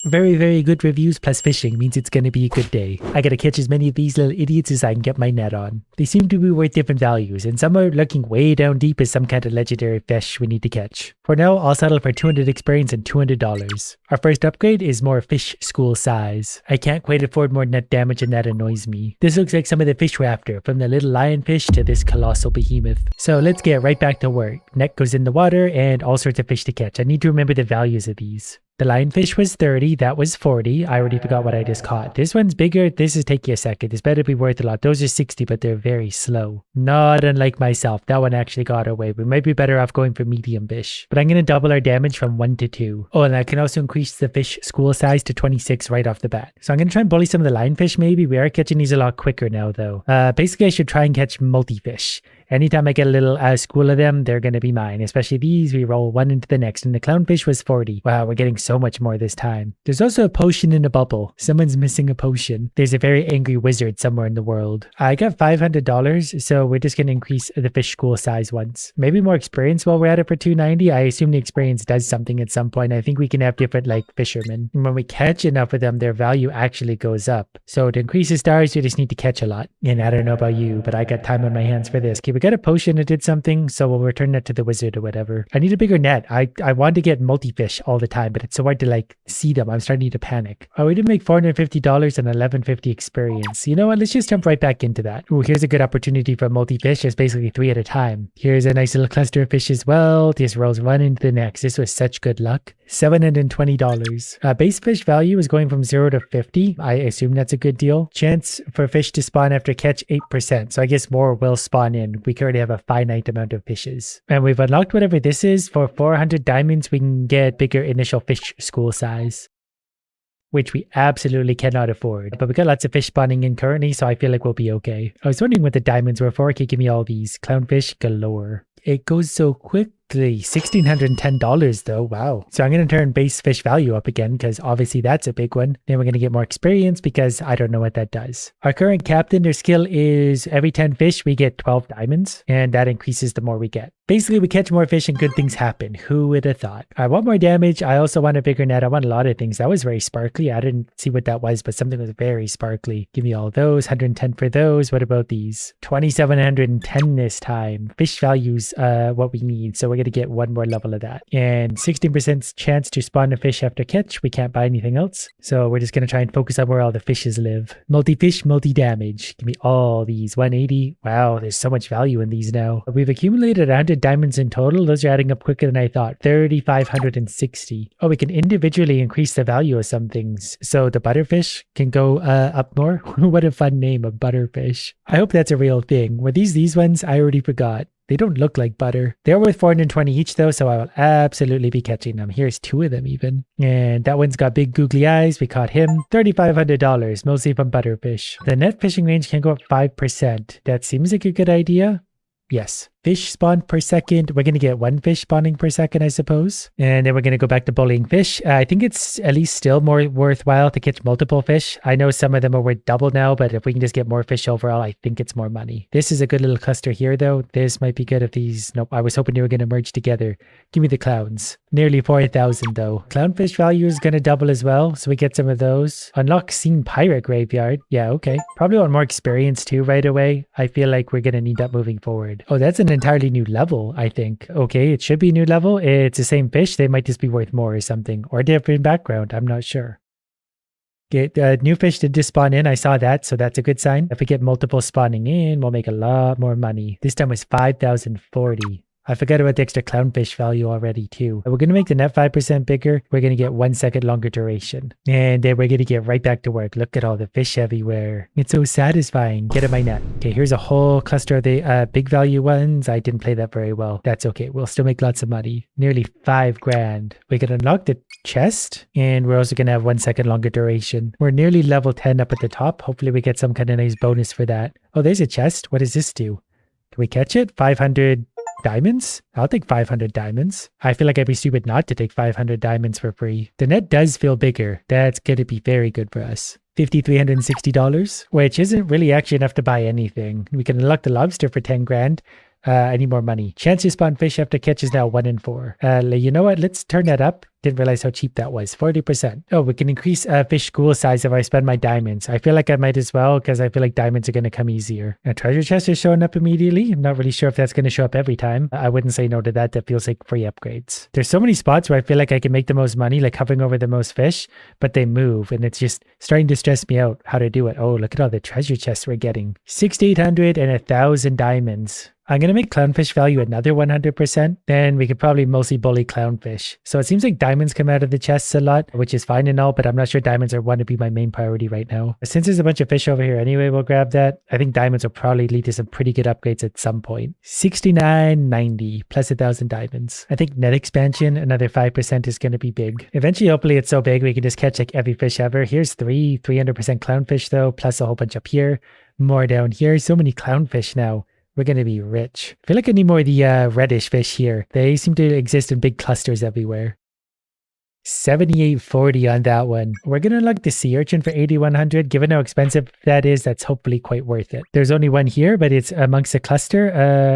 Very, very good reviews plus fishing means it's gonna be a good day. I gotta catch as many of these little idiots as I can get my net on. They seem to be worth different values, and some are looking way down deep as some kind of legendary fish we need to catch. For now, I'll settle for 200 experience and $200. Our first upgrade is more fish school size. I can't quite afford more net damage and that annoys me. This looks like some of the fish we're after, from the little lionfish to this colossal behemoth. So let's get right back to work. Net goes in the water and all sorts of fish to catch. I need to remember the values of these. The lionfish was 30, that was 40. I already forgot what I just caught. This one's bigger, this is taking a second. This better be worth a lot. Those are 60, but they're very slow. Not unlike myself, that one actually got away. We might be better off going for medium fish. But I'm going to double our damage from 1 to 2. Oh, and I can also increase the fish school size to 26 right off the bat. So I'm going to try and bully some of the lionfish maybe. We are catching these a lot quicker now though. Basically I should try and catch multi-fish. Anytime I get a little school of them, they're going to be mine. Especially these, we roll one into the next. And the clownfish was 40. Wow, we're getting so much more this time. There's also a potion in a bubble. Someone's missing a potion. There's a very angry wizard somewhere in the world. I got $500, so we're just going to increase the fish school size once. Maybe more experience while we're at it for 290. I assume the experience does something at some point. I think we can have different like fishermen. And when we catch enough of them, their value actually goes up. So to increase the stars, we just need to catch a lot. And I don't know about you, but I got time on my hands for this. Okay, we got a potion that did something, so we'll return that to the wizard or whatever. I need a bigger net. I want to get multi-fish all the time, but it's so hard to like see them. I'm starting to panic. Oh, we did make $450 and 1150 experience. You know what? Let's just jump right back into that. Oh, here's a good opportunity for multi-fish. There's basically 3 at a time. Here's a nice little cluster of fish as well. This rolls one into the next. This was such good luck. $720. Base fish value is going from 0 to 50. I assume that's a good deal. Chance for fish to spawn after catch 8%. So I guess more will spawn in. We currently have a finite amount of fishes. And we've unlocked whatever this is. For 400 diamonds, we can get bigger initial fish school size, which we absolutely cannot afford. But we got lots of fish spawning in currently, so I feel like we'll be okay. I was wondering what the diamonds were for. Okay, give me all these. Clownfish galore. It goes so quickly. $1,610 though. Wow. So I'm going to turn base fish value up again because obviously that's a big one. Then we're going to get more experience because I don't know what that does. Our current captain, their skill is every 10 fish, we get 12 diamonds, and that increases the more we get. Basically, we catch more fish and good things happen. Who would have thought? I want more damage. I also want a bigger net. I want a lot of things. That was very sparkly. I didn't see what that was, but something was very sparkly. Give me all those. 110 for those. What about these? 2,710 this time. Fish values what we need. So we're going to get one more level of that. And 16% chance to spawn a fish after catch. We can't buy anything else. So we're just going to try and focus on where all the fishes live. Multi-fish, multi-damage. Give me all these. 180. Wow, there's so much value in these now. We've accumulated 100 diamonds in total. Those are adding up quicker than I thought. 3,560. Oh, we can individually increase the value of some things. So the butterfish can go up more. What a fun name, a butterfish. I hope that's a real thing. Were these ones? I already forgot. They don't look like butter. They're worth 420 each though, so I will absolutely be catching them. Here's 2 of them even. And that one's got big googly eyes. We caught him. $3,500, mostly from butterfish. The net fishing range can go up 5%. That seems like a good idea. Yes. Fish spawn per second. We're going to get 1 fish spawning per second, I suppose. And then we're going to go back to bullying fish. I think it's at least still more worthwhile to catch multiple fish. I know some of them are worth double now, but if we can just get more fish overall, I think it's more money. This is a good little cluster here, though. This might be good if these... Nope, I was hoping they were going to merge together. Give me the clowns. Nearly 4,000, though. Clownfish value is going to double as well, so we get some of those. Unlock Scene Pirate Graveyard. Yeah, okay. Probably want more experience, too, right away. I feel like we're going to need that moving forward. Oh, that's an entirely new level, I think. Okay, it should be a new level. It's the same fish. They might just be worth more or something. Or different background. I'm not sure. Get new fish did just spawn in. I saw that, so that's a good sign. If we get multiple spawning in, we'll make a lot more money. This time was 5,040. I forgot about the extra clownfish value already too. We're going to make the net 5% bigger. We're going to get 1 second longer duration. And then we're going to get right back to work. Look at all the fish everywhere. It's so satisfying. Get in my net. Okay, here's a whole cluster of the big value ones. I didn't play that very well. That's okay. We'll still make lots of money. Nearly 5 grand. We can unlock the chest. And we're also going to have 1 second longer duration. We're nearly level 10 up at the top. Hopefully we get some kind of nice bonus for that. Oh, there's a chest. What does this do? Can we catch it? 500... diamonds? I'll take 500 diamonds. I feel like I'd be stupid not to take 500 diamonds for free. The net does feel bigger. That's going to be very good for us. $5,360, which isn't really actually enough to buy anything. We can unlock the lobster for 10 grand. I need more money. Chance to spawn fish after catch is now 1 in 4. You know what? Let's turn that up. Didn't realize how cheap that was. 40%. Oh, we can increase fish school size if I spend my diamonds. I feel like I might as well because I feel like diamonds are going to come easier. Now, treasure chest is showing up immediately. I'm not really sure if that's going to show up every time. I wouldn't say no to that. That feels like free upgrades. There's so many spots where I feel like I can make the most money, like hovering over the most fish, but they move and it's just starting to stress me out how to do it. Oh, look at all the treasure chests we're getting. 6,800 and 1,000 diamonds. I'm going to make clownfish value another 100%. Then we could probably mostly bully clownfish. So it seems like diamonds come out of the chests a lot, which is fine and all, but I'm not sure diamonds are one to be my main priority right now. Since there's a bunch of fish over here anyway, we'll grab that. I think diamonds will probably lead to some pretty good upgrades at some point. 69.90 plus 1,000 diamonds. I think net expansion, another 5% is going to be big. Eventually, hopefully it's so big we can just catch like every fish ever. Here's 300% clownfish though, plus a whole bunch up here. More down here. So many clownfish now. We're going to be rich. I feel like I need more of the reddish fish here. They seem to exist in big clusters everywhere. 78.40 on that one. We're going to unlock the sea urchin for 8,100. Given how expensive that is, that's hopefully quite worth it. There's only one here, but it's amongst a cluster.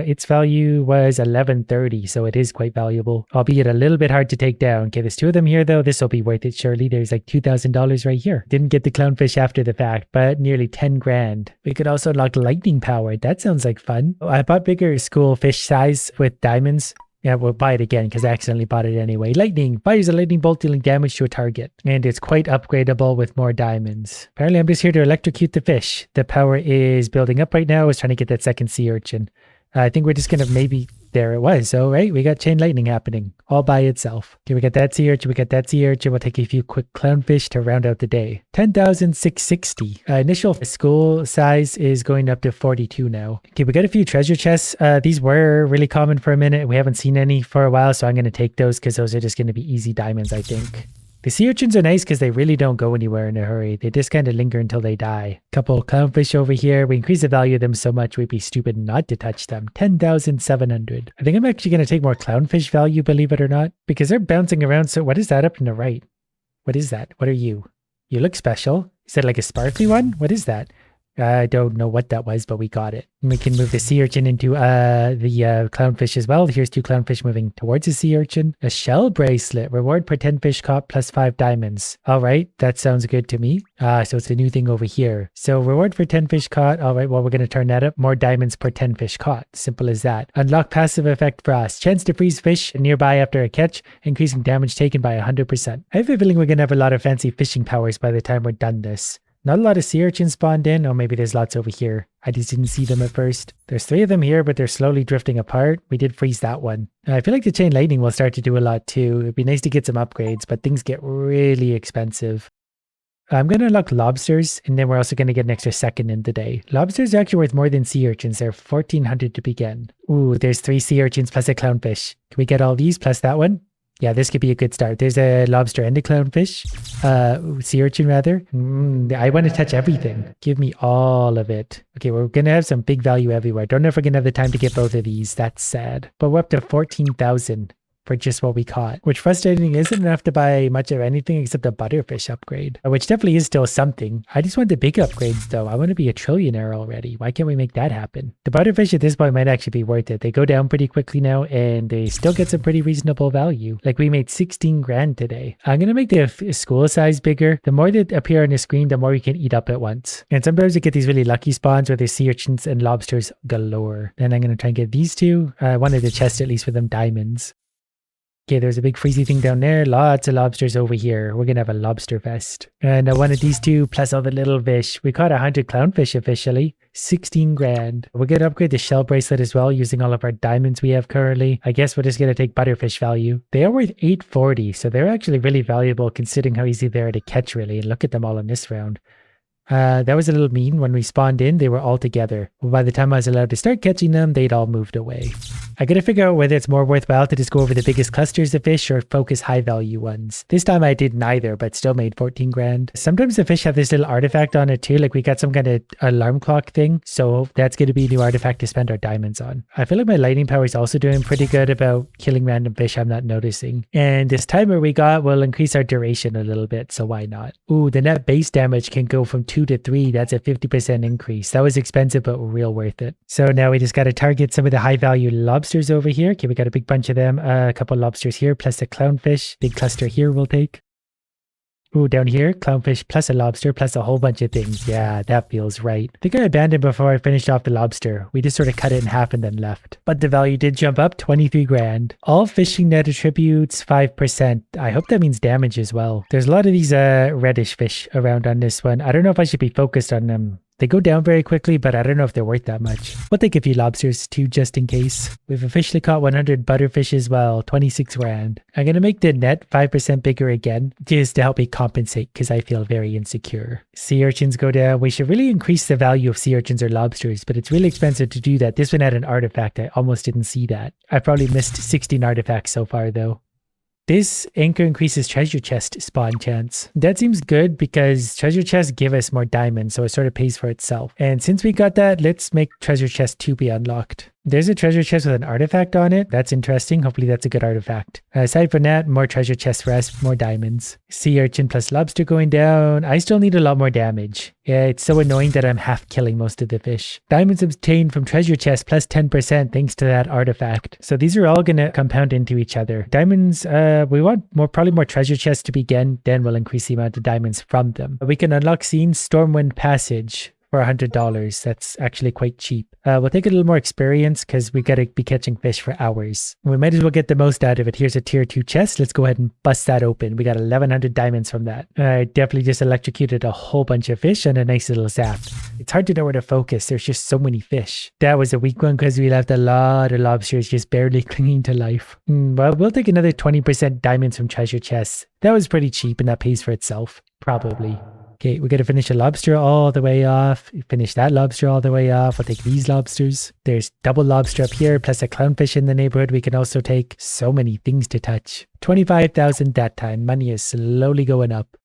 Its value was 11.30, so it is quite valuable, albeit a little bit hard to take down. Okay, there's 2 of them here though. This will be worth it surely. There's like $2,000 right here. Didn't get the clownfish after the fact, but nearly 10 grand. We could also unlock lightning power. That sounds like fun. I bought bigger school fish size with diamonds. Yeah, we'll buy it again because I accidentally bought it anyway. Lightning fires a lightning bolt dealing damage to a target. And it's quite upgradable with more diamonds. Apparently I'm just here to electrocute the fish. The power is building up right now. I was trying to get that second sea urchin. I think we're just going to maybe... There it was. So, right, we got chain lightning happening all by itself. Okay, we got that sea urchin, we got that sea urchin. We'll take a few quick clownfish to round out the day. 10,660. Initial school size is going up to 42 now. Okay, we got a few treasure chests. These were really common for a minute. We haven't seen any for a while, so I'm going to take those because those are just going to be easy diamonds, I think. The sea urchins are nice because they really don't go anywhere in a hurry. They just kind of linger until they die. Couple clownfish over here. We increase the value of them so much we'd be stupid not to touch them. 10,700. I think I'm actually going to take more clownfish value, believe it or not, because they're bouncing around. So what is that up in the right? What is that? What are you? You look special. Is that like a sparkly one? What is that? I don't know what that was, but we got it. And we can move the sea urchin into the clownfish as well. Here's 2 clownfish moving towards the sea urchin. A shell bracelet. Reward per 10 fish caught plus 5 diamonds. All right, that sounds good to me. So it's a new thing over here. So reward for 10 fish caught. All right, well, we're going to turn that up. More diamonds per 10 fish caught. Simple as that. Unlock passive effect frost. Chance to freeze fish nearby after a catch, increasing damage taken by 100%. I have a feeling we're going to have a lot of fancy fishing powers by the time we're done this. Not a lot of sea urchins spawned in. Oh, maybe there's lots over here. I just didn't see them at first. There's 3 of them here, but they're slowly drifting apart. We did freeze that one. I feel like the chain lightning will start to do a lot too. It'd be nice to get some upgrades, but things get really expensive. I'm going to unlock lobsters, and then we're also going to get an extra second in the day. Lobsters are actually worth more than sea urchins. They're 1,400 to begin. Ooh, there's 3 sea urchins plus a clownfish. Can we get all these plus that one? Yeah, this could be a good start. There's a lobster and a clownfish. Sea urchin, rather. I want to touch everything. Give me all of it. Okay, we're going to have some big value everywhere. Don't know if we're going to have the time to get both of these. That's sad. But we're up to 14,000 for just what we caught, which frustrating isn't enough to buy much of anything except a butterfish upgrade, which definitely is still something. I just want the big upgrades though. I want to be a trillionaire already. Why can't we make that happen? The butterfish at this point might actually be worth it. They go down pretty quickly now and they still get some pretty reasonable value. Like we made 16 grand today. I'm going to make the school size bigger. The more that appear on the screen, the more we can eat up at once. And sometimes you get these really lucky spawns where there's sea urchins and lobsters galore. Then I'm going to try and get these 2. I wanted the chest at least for them diamonds. Okay, there's a big freezy thing down there. Lots of lobsters over here. We're going to have a lobster fest. And I wanted these 2 plus all the little fish. We caught 100 clownfish officially. 16 grand. We're going to upgrade the shell bracelet as well using all of our diamonds we have currently. I guess we're just going to take butterfish value. They are worth 840, so they're actually really valuable considering how easy they are to catch really. And look at them all in this round. That was a little mean. When we spawned in, they were all together. By the time I was allowed to start catching them, they'd all moved away. I gotta figure out whether it's more worthwhile to just go over the biggest clusters of fish or focus high value ones. This time I did neither, but still made 14 grand. Sometimes the fish have this little artifact on it too, like we got some kind of alarm clock thing, so that's gonna be a new artifact to spend our diamonds on. I feel like my lightning power is also doing pretty good about killing random fish I'm not noticing. And this timer we got will increase our duration a little bit, so why not? Ooh, the net base damage can go from 2 to 3, that's a 50% increase. That was expensive, but real worth it. So now we just got to target some of the high value lobsters over here. Okay, we got a big bunch of them. A couple lobsters here, plus a clownfish. Big cluster here we'll take. Ooh, down here, clownfish plus a lobster plus a whole bunch of things. Yeah, that feels right. I think I abandoned before I finished off the lobster. We just sort of cut it in half and then left. But the value did jump up 23 grand. All fishing net attributes 5%. I hope that means damage as well. There's a lot of these reddish fish around on this one. I don't know if I should be focused on them. They go down very quickly, but I don't know if they're worth that much. We'll take a few lobsters too, just in case. We've officially caught 100 butterfish as well, 26 grand. I'm going to make the net 5% bigger again, just to help me compensate, because I feel very insecure. Sea urchins go down. We should really increase the value of sea urchins or lobsters, but it's really expensive to do that. This one had an artifact. I almost didn't see that. I probably missed 16 artifacts so far, though. This anchor increases treasure chest spawn chance. That seems good because treasure chests give us more diamonds, so it sort of pays for itself. And since we got that, let's make treasure chest 2 be unlocked. There's a treasure chest with an artifact on it. That's interesting. Hopefully that's a good artifact. Aside from that, more treasure chests for us, more diamonds. Sea urchin plus lobster going down. I still need a lot more damage. Yeah, it's so annoying that I'm half killing most of the fish. Diamonds obtained from treasure chest plus 10% thanks to that artifact. So these are all going to compound into each other. Diamonds, we want probably more treasure chests to begin, then we'll increase the amount of diamonds from them. We can unlock Scene's Stormwind Passage for $100. That's actually quite cheap. We'll take a little more experience because we gotta be catching fish for hours. We might as well get the most out of it. Here's a tier 2 chest. Let's go ahead and bust that open. We got 1100 diamonds from that. I definitely just electrocuted a whole bunch of fish and a nice little zap. It's hard to know where to focus. There's just so many fish. That was a weak one because we left a lot of lobsters just barely clinging to life. Well, we'll take another 20% diamonds from treasure chests. That was pretty cheap and that pays for itself. Probably. Okay, we got to finish a lobster all the way off. Finish that lobster all the way off. We'll take these lobsters. There's double lobster up here, plus a clownfish in the neighborhood. We can also take so many things to touch. 25,000 that time. Money is slowly going up.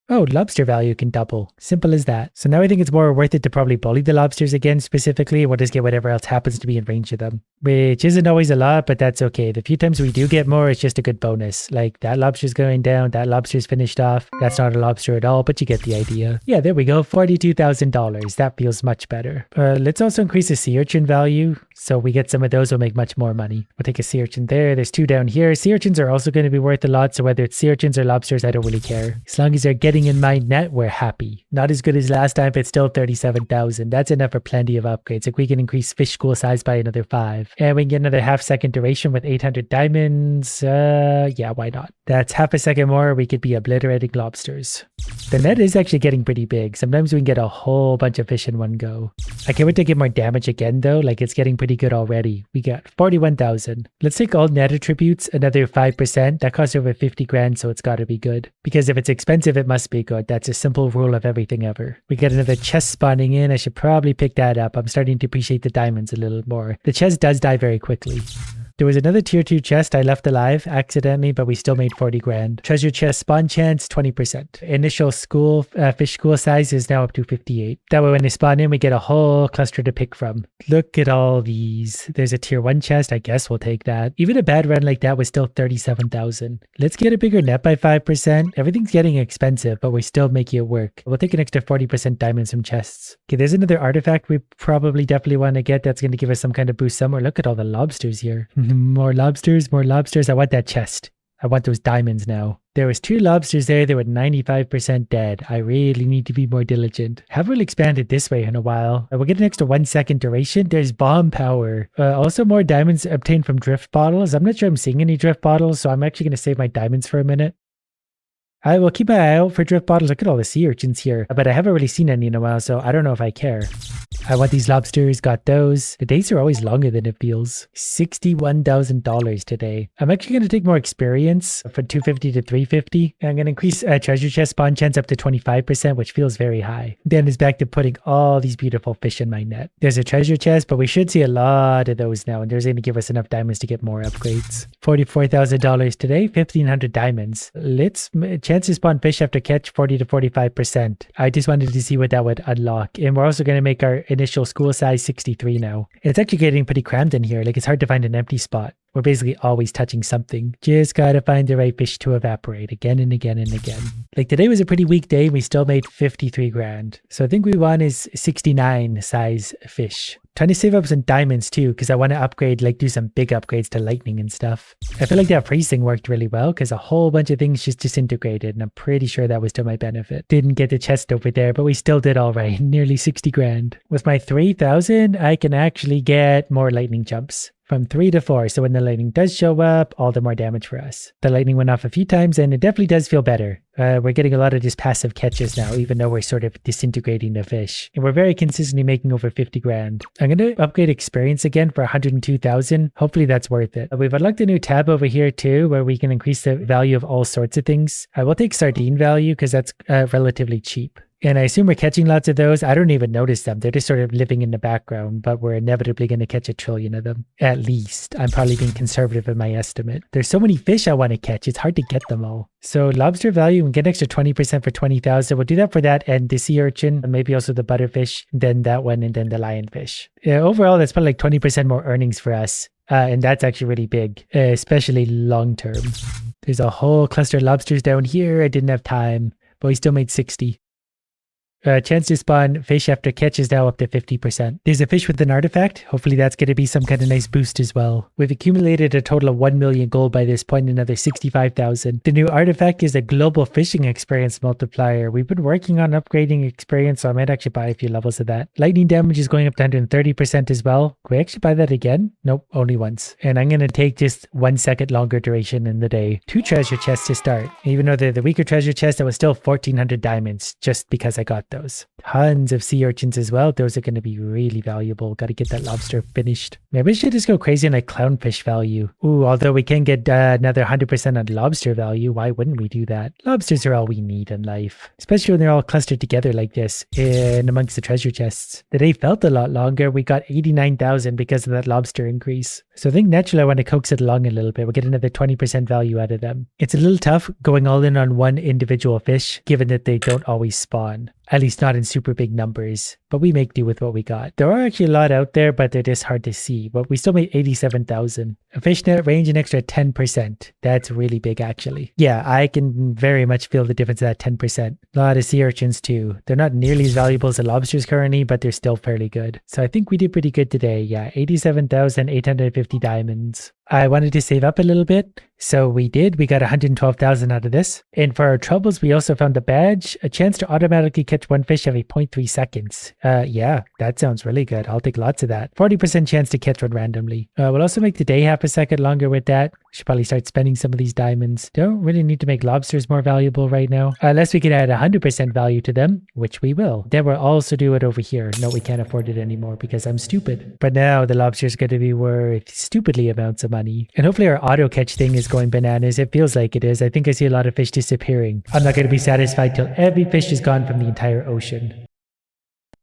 Oh, lobster value can double. Simple as that. So now I think it's more worth it to probably bully the lobsters again specifically. We'll just get whatever else happens to be in range of them. Which isn't always a lot, but that's okay. The few times we do get more, it's just a good bonus. Like that lobster's going down, that lobster's finished off. That's not a lobster at all, but you get the idea. Yeah, there we go. $42,000. That feels much better. Let's also increase the sea urchin value. So we get some of those, we'll make much more money. We'll take a sea urchin there. There's 2 down here. Sea urchins are also going to be worth a lot. So whether it's sea urchins or lobsters, I don't really care. As long as they're getting in my net, we're happy. Not as good as last time, but still 37,000. That's enough for plenty of upgrades. Like we can increase fish school size by another 5. And we can get another half-second duration with 800 diamonds. Yeah, why not? That's half a second more. We could be obliterating lobsters. The net is actually getting pretty big. Sometimes we can get a whole bunch of fish in one go. I can't wait to get more damage again though. Like it's getting pretty good already. We got 41,000. Let's take all net attributes, another 5%. That costs over 50 grand, so it's got to be good. Because if it's expensive, it must be good. That's a simple rule of everything ever. We get another chest spawning in. I should probably pick that up. I'm starting to appreciate the diamonds a little more. The chest does die very quickly. There was another tier 2 chest I left alive accidentally, but we still made 40 grand. Treasure chest spawn chance, 20%. Initial school fish school size is now up to 58. That way when they spawn in, we get a whole cluster to pick from. Look at all these. There's a tier 1 chest. I guess we'll take that. Even a bad run like that was still 37,000. Let's get a bigger net by 5%. Everything's getting expensive, but we're still making it work. We'll take an extra 40% diamonds from chests. Okay, there's another artifact we probably definitely want to get. That's going to give us some kind of boost somewhere. Look at all the lobsters here. More lobsters, more lobsters. I want that chest. I want those diamonds now. There was 2 lobsters there. They were 95% dead. I really need to be more diligent. Haven't really expanded this way in a while. We'll get an extra 1 second duration. There's bomb power. Also more diamonds obtained from drift bottles. I'm not sure I'm seeing any drift bottles, so I'm actually going to save my diamonds for a minute. I will keep an eye out for drift bottles. Look at all the sea urchins here. But I haven't really seen any in a while, so I don't know if I care. I want these lobsters, got those. The days are always longer than it feels. $61,000 today. I'm actually going to take more experience from 250 to 350. And I'm going to increase treasure chest spawn chance up to 25%, which feels very high. Then it's back to putting all these beautiful fish in my net. There's a treasure chest, but we should see a lot of those now. And there's going to give us enough diamonds to get more upgrades. $44,000 today, 1,500 diamonds. Let's chance to spawn fish after catch 40 to 45%. I just wanted to see what that would unlock. And we're also going to make our initial school size 63 now. And it's actually getting pretty crammed in here. Like, it's hard to find an empty spot. We're basically always touching something. Just gotta find the right fish to evaporate again and again and again. Like, today was a pretty weak day. We still made 53 grand. So I think we won is 69 size fish. Trying to save up some diamonds too, because I want to upgrade, like do some big upgrades to lightning and stuff. I feel like that freeze thing worked really well because a whole bunch of things just disintegrated, and I'm pretty sure that was to my benefit. Didn't get the chest over there, but we still did all right. Nearly 60 grand. With my 3,000, I can actually get more lightning jumps. From 3 to 4, so when the lightning does show up, all the more damage for us. The lightning went off a few times, and it definitely does feel better. We're getting a lot of just passive catches now, even though we're sort of disintegrating the fish. And we're very consistently making over 50 grand. I'm going to upgrade experience again for 102,000. Hopefully that's worth it. We've unlocked a new tab over here too, where we can increase the value of all sorts of things. I will take sardine value because that's relatively cheap. And I assume we're catching lots of those. I don't even notice them. They're just sort of living in the background, but we're inevitably going to catch 1 trillion of them. At least. I'm probably being conservative in my estimate. There's so many fish I want to catch. It's hard to get them all. So lobster value, and get an extra 20% for 20,000. We'll do that for that and the sea urchin, and maybe also the butterfish, then that one, and then the lionfish. Overall, that's probably like 20% more earnings for us. And that's actually really big, especially long term. There's a whole cluster of lobsters down here. I didn't have time, but we still made 60. Chance to spawn fish after catch is now up to 50%. There's a fish with an artifact. Hopefully that's going to be some kind of nice boost as well. We've accumulated a total of 1 million gold by this point, another 65,000. The new artifact is a global fishing experience multiplier. We've been working on upgrading experience, so I might actually buy a few levels of that. Lightning damage is going up to 130% as well. Can we actually buy that again? Nope, only once. And I'm going to take just 1 second longer duration in the day. 2 treasure chests to start. Even though they're the weaker treasure chest, that was still 1,400 diamonds just because I got those. Tons of sea urchins as well. Those are going to be really valuable. Got to get that lobster finished. Maybe we should just go crazy on like clownfish value. Ooh, although we can get another 100% on lobster value. Why wouldn't we do that? Lobsters are all we need in life, especially when they're all clustered together like this in amongst the treasure chests. The day felt a lot longer. We got 89,000 because of that lobster increase. So I think naturally I want to coax it along a little bit. We'll get another 20% value out of them. It's a little tough going all in on one individual fish, given that they don't always spawn. At least not in super big numbers, but we make do with what we got. There are actually a lot out there, but they're just hard to see. But we still made 87,000. A fishnet range an extra 10%. That's really big actually. Yeah, I can very much feel the difference of that 10%. A lot of sea urchins too. They're not nearly as valuable as the lobsters currently, but they're still fairly good. So I think we did pretty good today. Yeah, 87,850 diamonds. I wanted to save up a little bit, so we did. We got 112,000 out of this. And for our troubles, we also found a badge, a chance to automatically catch 1 fish every 0.3 seconds. Yeah, that sounds really good. I'll take lots of that. 40% chance to catch one randomly. We'll also make the day half a second longer with that. Should probably start spending some of these diamonds. Don't really need to make lobsters more valuable right now, unless we can add 100% value to them, which we will. Then we'll also do it over here. No, we can't afford it anymore because I'm stupid. But now the lobster's going to be worth stupidly amounts of money. And hopefully our auto catch thing is going bananas. It feels like it is. I think I see a lot of fish disappearing. I'm not going to be satisfied till every fish is gone from the entire ocean.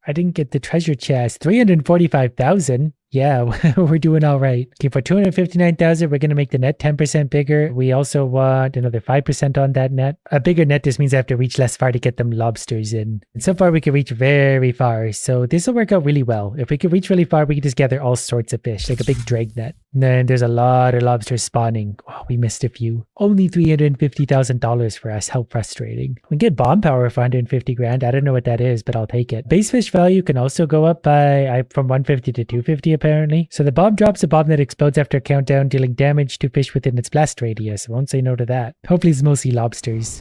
I didn't get the treasure chest. 345,000. Yeah, we're doing all right. Okay, for 259,000, we're going to make the net 10% bigger. We also want another 5% on that net. A bigger net just means I have to reach less far to get them lobsters in. And so far, we can reach very far. So this will work out really well. If we can reach really far, we can just gather all sorts of fish, like a big drag net. And then there's a lot of lobsters spawning. Oh, we missed a few. Only $350,000 for us. How frustrating. We get bomb power for 150 grand. I don't know what that is, but I'll take it. Base fish value can also go up by from 150 to 250 apparently. So the bomb drops a bomb that explodes after a countdown, dealing damage to fish within its blast radius. I won't say no to that. Hopefully it's mostly lobsters.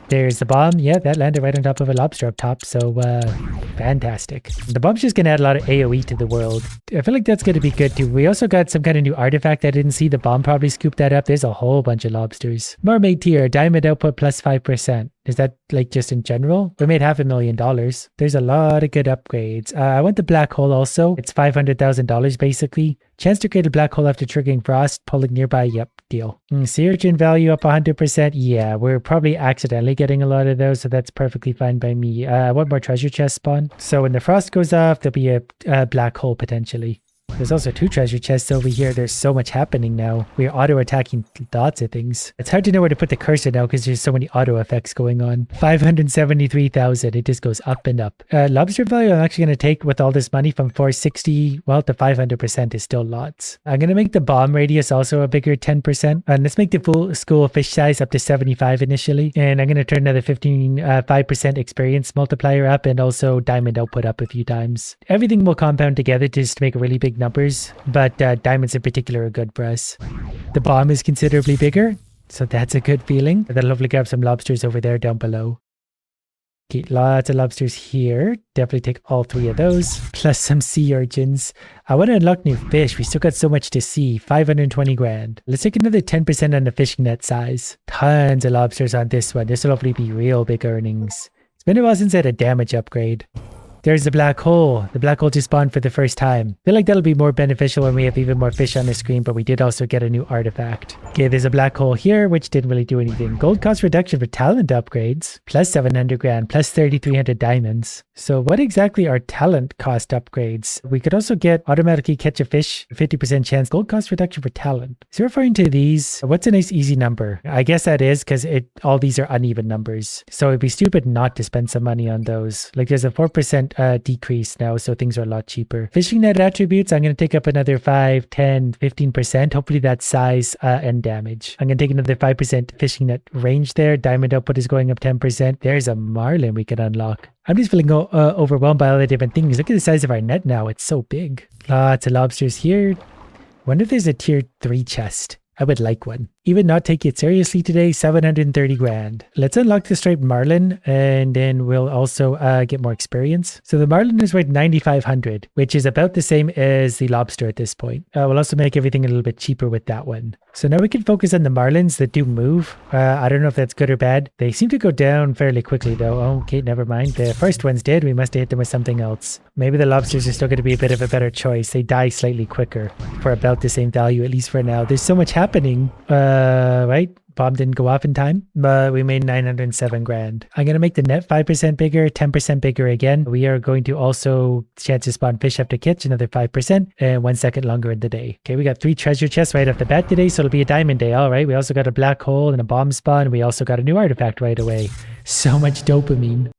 There's the bomb. Yeah, that landed right on top of a lobster up top. So, fantastic. The bomb's just going to add a lot of AoE to the world. I feel like that's going to be good too. We also got some kind of new artifact I didn't see. The bomb probably scooped that up. There's a whole bunch of lobsters. Mermaid tier, diamond output plus 5%. Is that like just in general? We made $500,000. There's a lot of good upgrades. I want the black hole also. It's $500,000 basically. Chance to create a black hole after triggering frost, pulling nearby. Yep, deal. Sea urchin value up 100%. Yeah, we're probably accidentally getting a lot of those, so that's perfectly fine by me. I want more treasure chest spawn. So when the frost goes off, there'll be a black hole potentially. There's also 2 treasure chests over here. There's so much happening now. We're auto-attacking lots of things. It's hard to know where to put the cursor now because there's so many auto effects going on. 573,000. It just goes up and up. Lobster value I'm actually going to take with all this money from 460, well, to 500% is still lots. I'm going to make the bomb radius also a bigger 10%. And let's make the full school fish size up to 75 initially. And I'm going to turn another 5% experience multiplier up and also diamond output up a few times. Everything will compound together just to make really big numbers, but diamonds in particular are good for us. The bomb is considerably bigger, so that's a good feeling. That'll hopefully grab some lobsters over there down below. Okay, lots of lobsters here. Definitely take all 3 of those, plus some sea urchins. I want to unlock new fish. We still got so much to see. 520 grand. Let's take another 10% on the fishing net size. Tons of lobsters on this one. This will hopefully be real big earnings. It's been a while since I had a damage upgrade. There's the black hole. The black hole just spawned for the first time. I feel like that'll be more beneficial when we have even more fish on the screen, but we did also get a new artifact. Okay, there's a black hole here, which didn't really do anything. Gold cost reduction for talent upgrades, plus 700 grand, plus 3,300 diamonds. So what exactly are talent cost upgrades? We could also get automatically catch a fish, 50% chance, gold cost reduction for talent. Is it referring to these? What's a nice easy number? I guess that is because all these are uneven numbers. So it'd be stupid not to spend some money on those. Like there's a 4% decrease now, so things are a lot cheaper. Fishing net attributes, I'm going to take up another 5, 10, 15%. Hopefully that's size and damage. I'm going to take another 5% fishing net range there. Diamond output is going up 10%. There's a marlin we can unlock. I'm just feeling overwhelmed by all the different things. Look at the size of our net now. It's so big. Lots of lobsters here. Wonder if there's a tier 3 chest. I would like one. Even not take it seriously today, 730 grand. Let's unlock the striped marlin and then we'll also get more experience. So the marlin is worth 9,500, which is about the same as the lobster at this point. We'll also make everything a little bit cheaper with that one. So now we can focus on the marlins that do move. I don't know if that's good or bad. They seem to go down fairly quickly though. Oh, okay, never mind. The first ones did. We must have hit them with something else. Maybe the lobsters are still going to be a bit of a better choice. They die slightly quicker for about the same value, at least for now. There's so much happening. Right? Bomb didn't go off in time, but we made 907 grand. I'm going to make the net 5% bigger, 10% bigger again. We are going to also chance to spawn fish after catch, another 5%, and 1 second longer in the day. Okay, we got 3 treasure chests right off the bat today, so it'll be a diamond day. All right, we also got a black hole and a bomb spawn. We also got a new artifact right away. So much dopamine.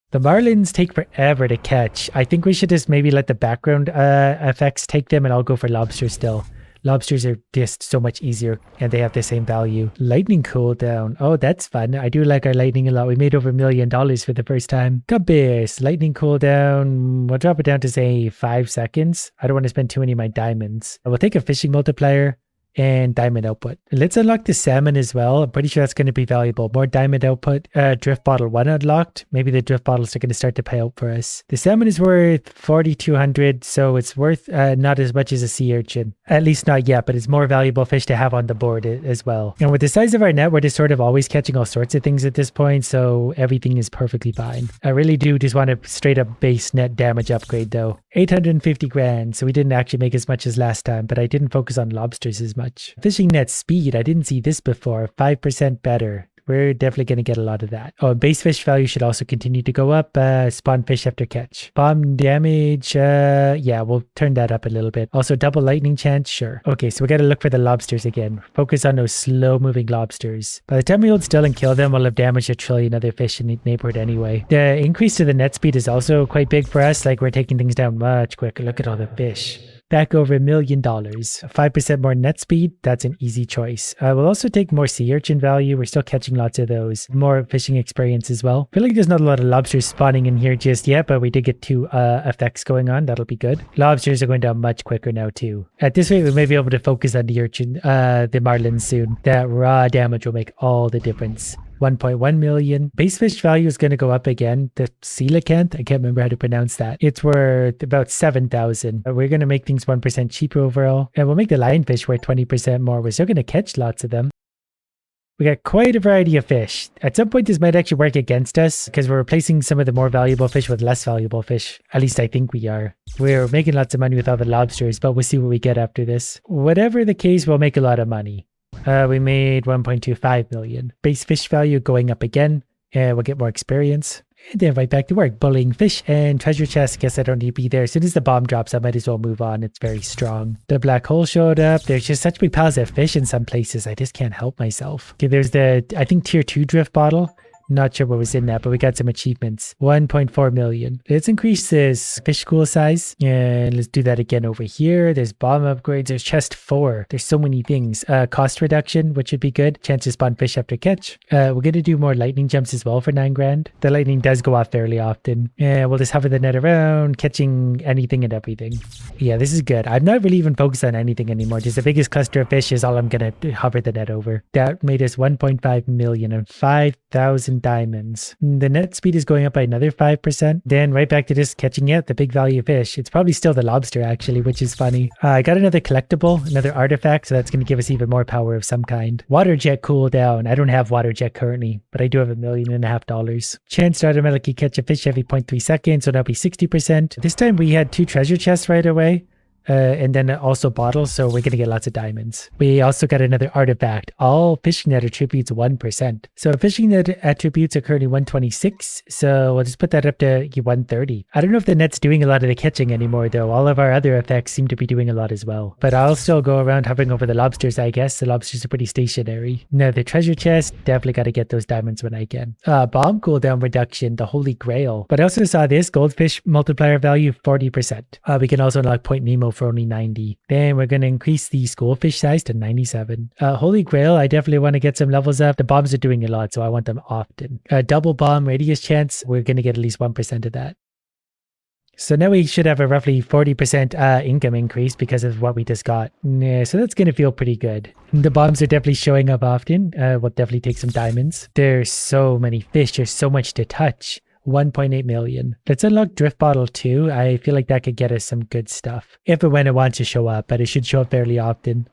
The marlins take forever to catch. I think we should just maybe let the background effects take them, and I'll go for lobsters still. Lobsters are just so much easier and they have the same value. Lightning cooldown. Oh, that's fun. I do like our lightning a lot. We made over $1 million for the first time. Cabeas. Lightning cooldown. We'll drop it down to say 5 seconds. I don't want to spend too many of my diamonds. We'll take a fishing multiplier and diamond output. Let's unlock the salmon as well. I'm pretty sure that's going to be valuable. More diamond output. Drift bottle 1 unlocked. Maybe the drift bottles are going to start to pay out for us. The salmon is worth 4,200, so it's worth not as much as a sea urchin. At least not yet, but it's more valuable fish to have on the board as well. And with the size of our net, we're just sort of always catching all sorts of things at this point, so everything is perfectly fine. I really do just want a straight up base net damage upgrade though. 850 grand, so we didn't actually make as much as last time, but I didn't focus on lobsters as much. Fishing net speed, I didn't see this before. 5% better. We're definitely going to get a lot of that. Oh, base fish value should also continue to go up. Spawn fish after catch. Bomb damage, yeah, we'll turn that up a little bit. Also double lightning chance, sure. Okay, so we got to look for the lobsters again. Focus on those slow moving lobsters. By the time we hold still and kill them, we'll have damaged 1 trillion other fish in the neighborhood anyway. The increase to the net speed is also quite big for us. Like we're taking things down much quicker. Look at all the fish. Back over $1 million. 5% more net speed, that's an easy choice. We'll also take more sea urchin value. We're still catching lots of those. More fishing experience as well. I feel like there's not a lot of lobsters spawning in here just yet, but we did get 2 effects going on. That'll be good. Lobsters are going down much quicker now too. At this rate, we may be able to focus on the urchin, the marlin soon. That raw damage will make all the difference. 1.1 million. Base fish value is going to go up again. The coelacanth, I can't remember how to pronounce that. It's worth about 7,000. We're going to make things 1% cheaper overall. And we'll make the lionfish worth 20% more. We're still going to catch lots of them. We got quite a variety of fish. At some point, this might actually work against us because we're replacing some of the more valuable fish with less valuable fish. At least I think we are. We're making lots of money with all the lobsters, but we'll see what we get after this. Whatever the case, we'll make a lot of money. We made 1.25 million. Base fish value going up again. And we'll get more experience. And then right back to work, bullying fish and treasure chest. Guess I don't need to be there. As soon as the bomb drops, I might as well move on. It's very strong. The black hole showed up. There's just such big piles of fish in some places. I just can't help myself. Okay, there's the, I think, tier 2 drift bottle. Not sure what was in that, but we got some achievements. 1.4 million. Let's increase this fish school size. And let's do that again over here. There's bomb upgrades. There's chest 4. There's so many things. Cost reduction, which would be good. Chance to spawn fish after catch. We're going to do more lightning jumps as well for 9 grand. The lightning does go off fairly often. And we'll just hover the net around, catching anything and everything. Yeah, this is good. I'm not really even focused on anything anymore. Just the biggest cluster of fish is all I'm going to hover the net over. That made us 1.5 million and 5,000 diamonds. The net speed is going up by another 5%. Then right back to just catching it, the big value fish. It's probably still the lobster actually, which is funny. I got another collectible, another artifact, so that's going to give us even more power of some kind. Water jet cooldown. I don't have water jet currently, but I do have $1.5 million. Chance to automatically catch a fish every 0.3 seconds, so that'll be 60%. This time we had 2 treasure chests right away. And then also bottles, so we're going to get lots of diamonds. We also got another artifact. All fishing net attributes 1%. So fishing net attributes are currently 126, so we'll just put that up to 130. I don't know if the net's doing a lot of the catching anymore though. All of our other effects seem to be doing a lot as well. But I'll still go around hovering over the lobsters, I guess. The lobsters are pretty stationary. Now the treasure chest, definitely got to get those diamonds when I can. Bomb cooldown reduction, the holy grail. But I also saw this goldfish multiplier value 40%. We can also unlock Point Nemo for only 90. Then we're going to increase the schoolfish size to 97. Holy grail, I definitely want to get some levels up. The bombs are doing a lot, so I want them often. Double bomb radius chance, we're going to get at least 1% of that. So now we should have a roughly 40% income increase because of what we just got. Yeah, so that's going to feel pretty good. The bombs are definitely showing up often. We'll definitely take some diamonds. There's so many fish. There's so much to touch. 1.8 million. Let's unlock Drift Bottle 2. I feel like that could get us some good stuff. If and when it wants to show up, but it should show up fairly often.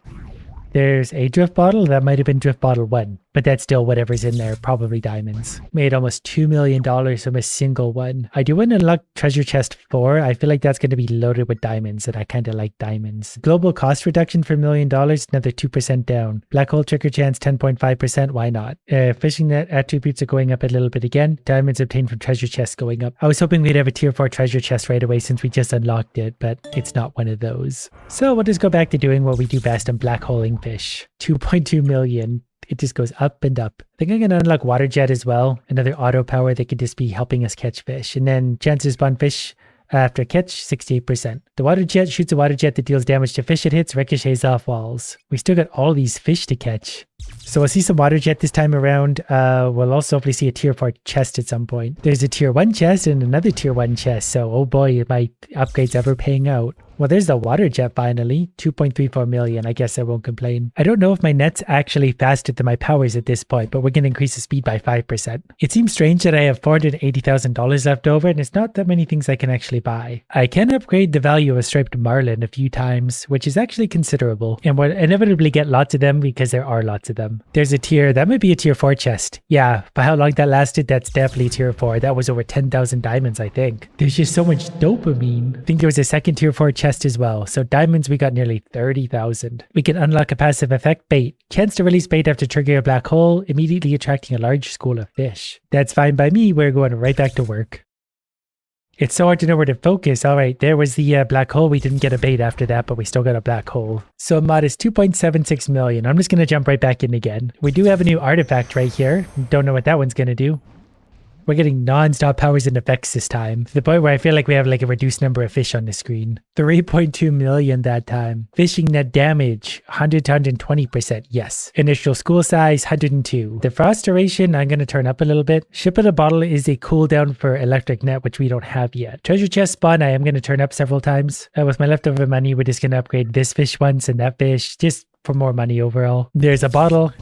There's a Drift Bottle. That might have been Drift Bottle 1. But that's still whatever's in there, probably diamonds. Made almost $2 million from a single one. I do want to unlock Treasure Chest 4. I feel like that's going to be loaded with diamonds, and I kind of like diamonds. Global cost reduction for $1 million, another 2% down. Black hole trigger chance 10.5%, why not? Fishing net attributes are going up a little bit again. Diamonds obtained from Treasure Chest going up. I was hoping we'd have a tier 4 Treasure Chest right away since we just unlocked it, but it's not one of those. So we'll just go back to doing what we do best on black holing fish. 2.2 million. It just goes up and up. I think I'm going to unlock Water Jet as well. Another auto power that could just be helping us catch fish. And then chances spawn fish after catch, 68%. The Water Jet shoots a Water Jet that deals damage to fish it hits, ricochets off walls. We still got all these fish to catch. So we'll see some Water Jet this time around. We'll also hopefully see a tier 4 chest at some point. There's a tier 1 chest and another tier 1 chest. So, oh boy, my upgrades ever paying out. Well, there's the Water Jet finally. 2.34 million. I guess I won't complain. I don't know if my net's actually faster than my powers at this point, but we're going to increase the speed by 5%. It seems strange that I have $480,000 left over, and it's not that many things I can actually buy. I can upgrade the value of a striped marlin a few times, which is actually considerable, and we'll inevitably get lots of them because there are lots of them. There's a tier, that might be a tier 4 chest. Yeah, but how long that lasted, that's definitely tier 4. That was over 10,000 diamonds, I think. There's just so much dopamine. I think there was a second tier 4 chest as well. So diamonds, we got nearly 30,000. We can unlock a passive effect, bait. Chance to release bait after triggering a black hole, immediately attracting a large school of fish. That's fine by me. We're going right back to work. It's so hard to know where to focus. All right, there was the black hole. We didn't get a bait after that, but we still got a black hole. So mod is 2.76 million. I'm just going to jump right back in again. We do have a new artifact right here. Don't know what that one's going to do. We're getting non-stop powers and effects this time, to the point where I feel like we have like a reduced number of fish on the screen. 3.2 million that time. Fishing net damage, 100 to 120%, yes. Initial school size, 102. The frost duration, I'm going to turn up a little bit. Ship in a bottle is a cooldown for electric net, which we don't have yet. Treasure chest spawn, I am going to turn up several times. With my leftover money, we're just going to upgrade this fish once and that fish, just for more money overall. There's a bottle.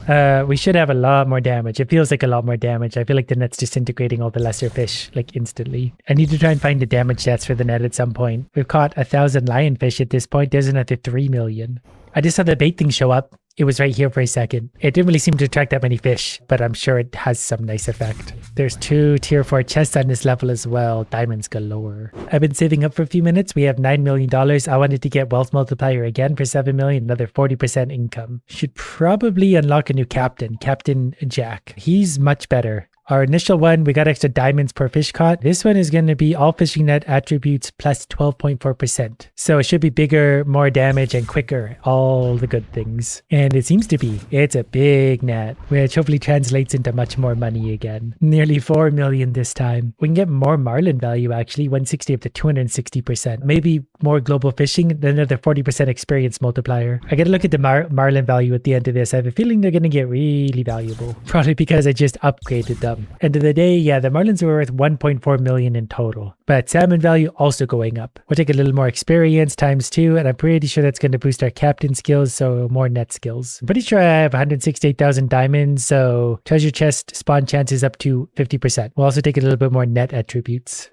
We should have a lot more damage. It feels like a lot more damage. I feel like the net's disintegrating all the lesser fish like instantly. I need to try and find the damage stats for the net at some point. We've caught 1,000 lionfish at this point. There's another 3 million. I just saw the bait thing show up. It was right here for a second. It didn't really seem to attract that many fish, but I'm sure it has some nice effect. There's 2 tier 4 chests on this level as well. Diamonds galore. I've been saving up for a few minutes. We have $9 million. I wanted to get wealth multiplier again for 7 million, another 40% income. Should probably unlock a new captain, Captain Jack. He's much better. Our initial one, we got extra diamonds per fish caught. This one is going to be all fishing net attributes plus 12.4%. So it should be bigger, more damage, and quicker. All the good things. And it seems to be. It's a big net, which hopefully translates into much more money again. Nearly 4 million this time. We can get more marlin value actually, 160 up to 260%. Maybe more global fishing, then another 40% experience multiplier. I gotta look at the marlin value at the end of this. I have a feeling they're gonna get really valuable. Probably because I just upgraded them. End of the day, yeah, the marlins are worth 1.4 million in total. But salmon value also going up. We'll take a little more experience times 2, and I'm pretty sure that's gonna boost our captain skills, so more net skills. I'm pretty sure I have 168,000 diamonds, so treasure chest spawn chances up to 50%. We'll also take a little bit more net attributes.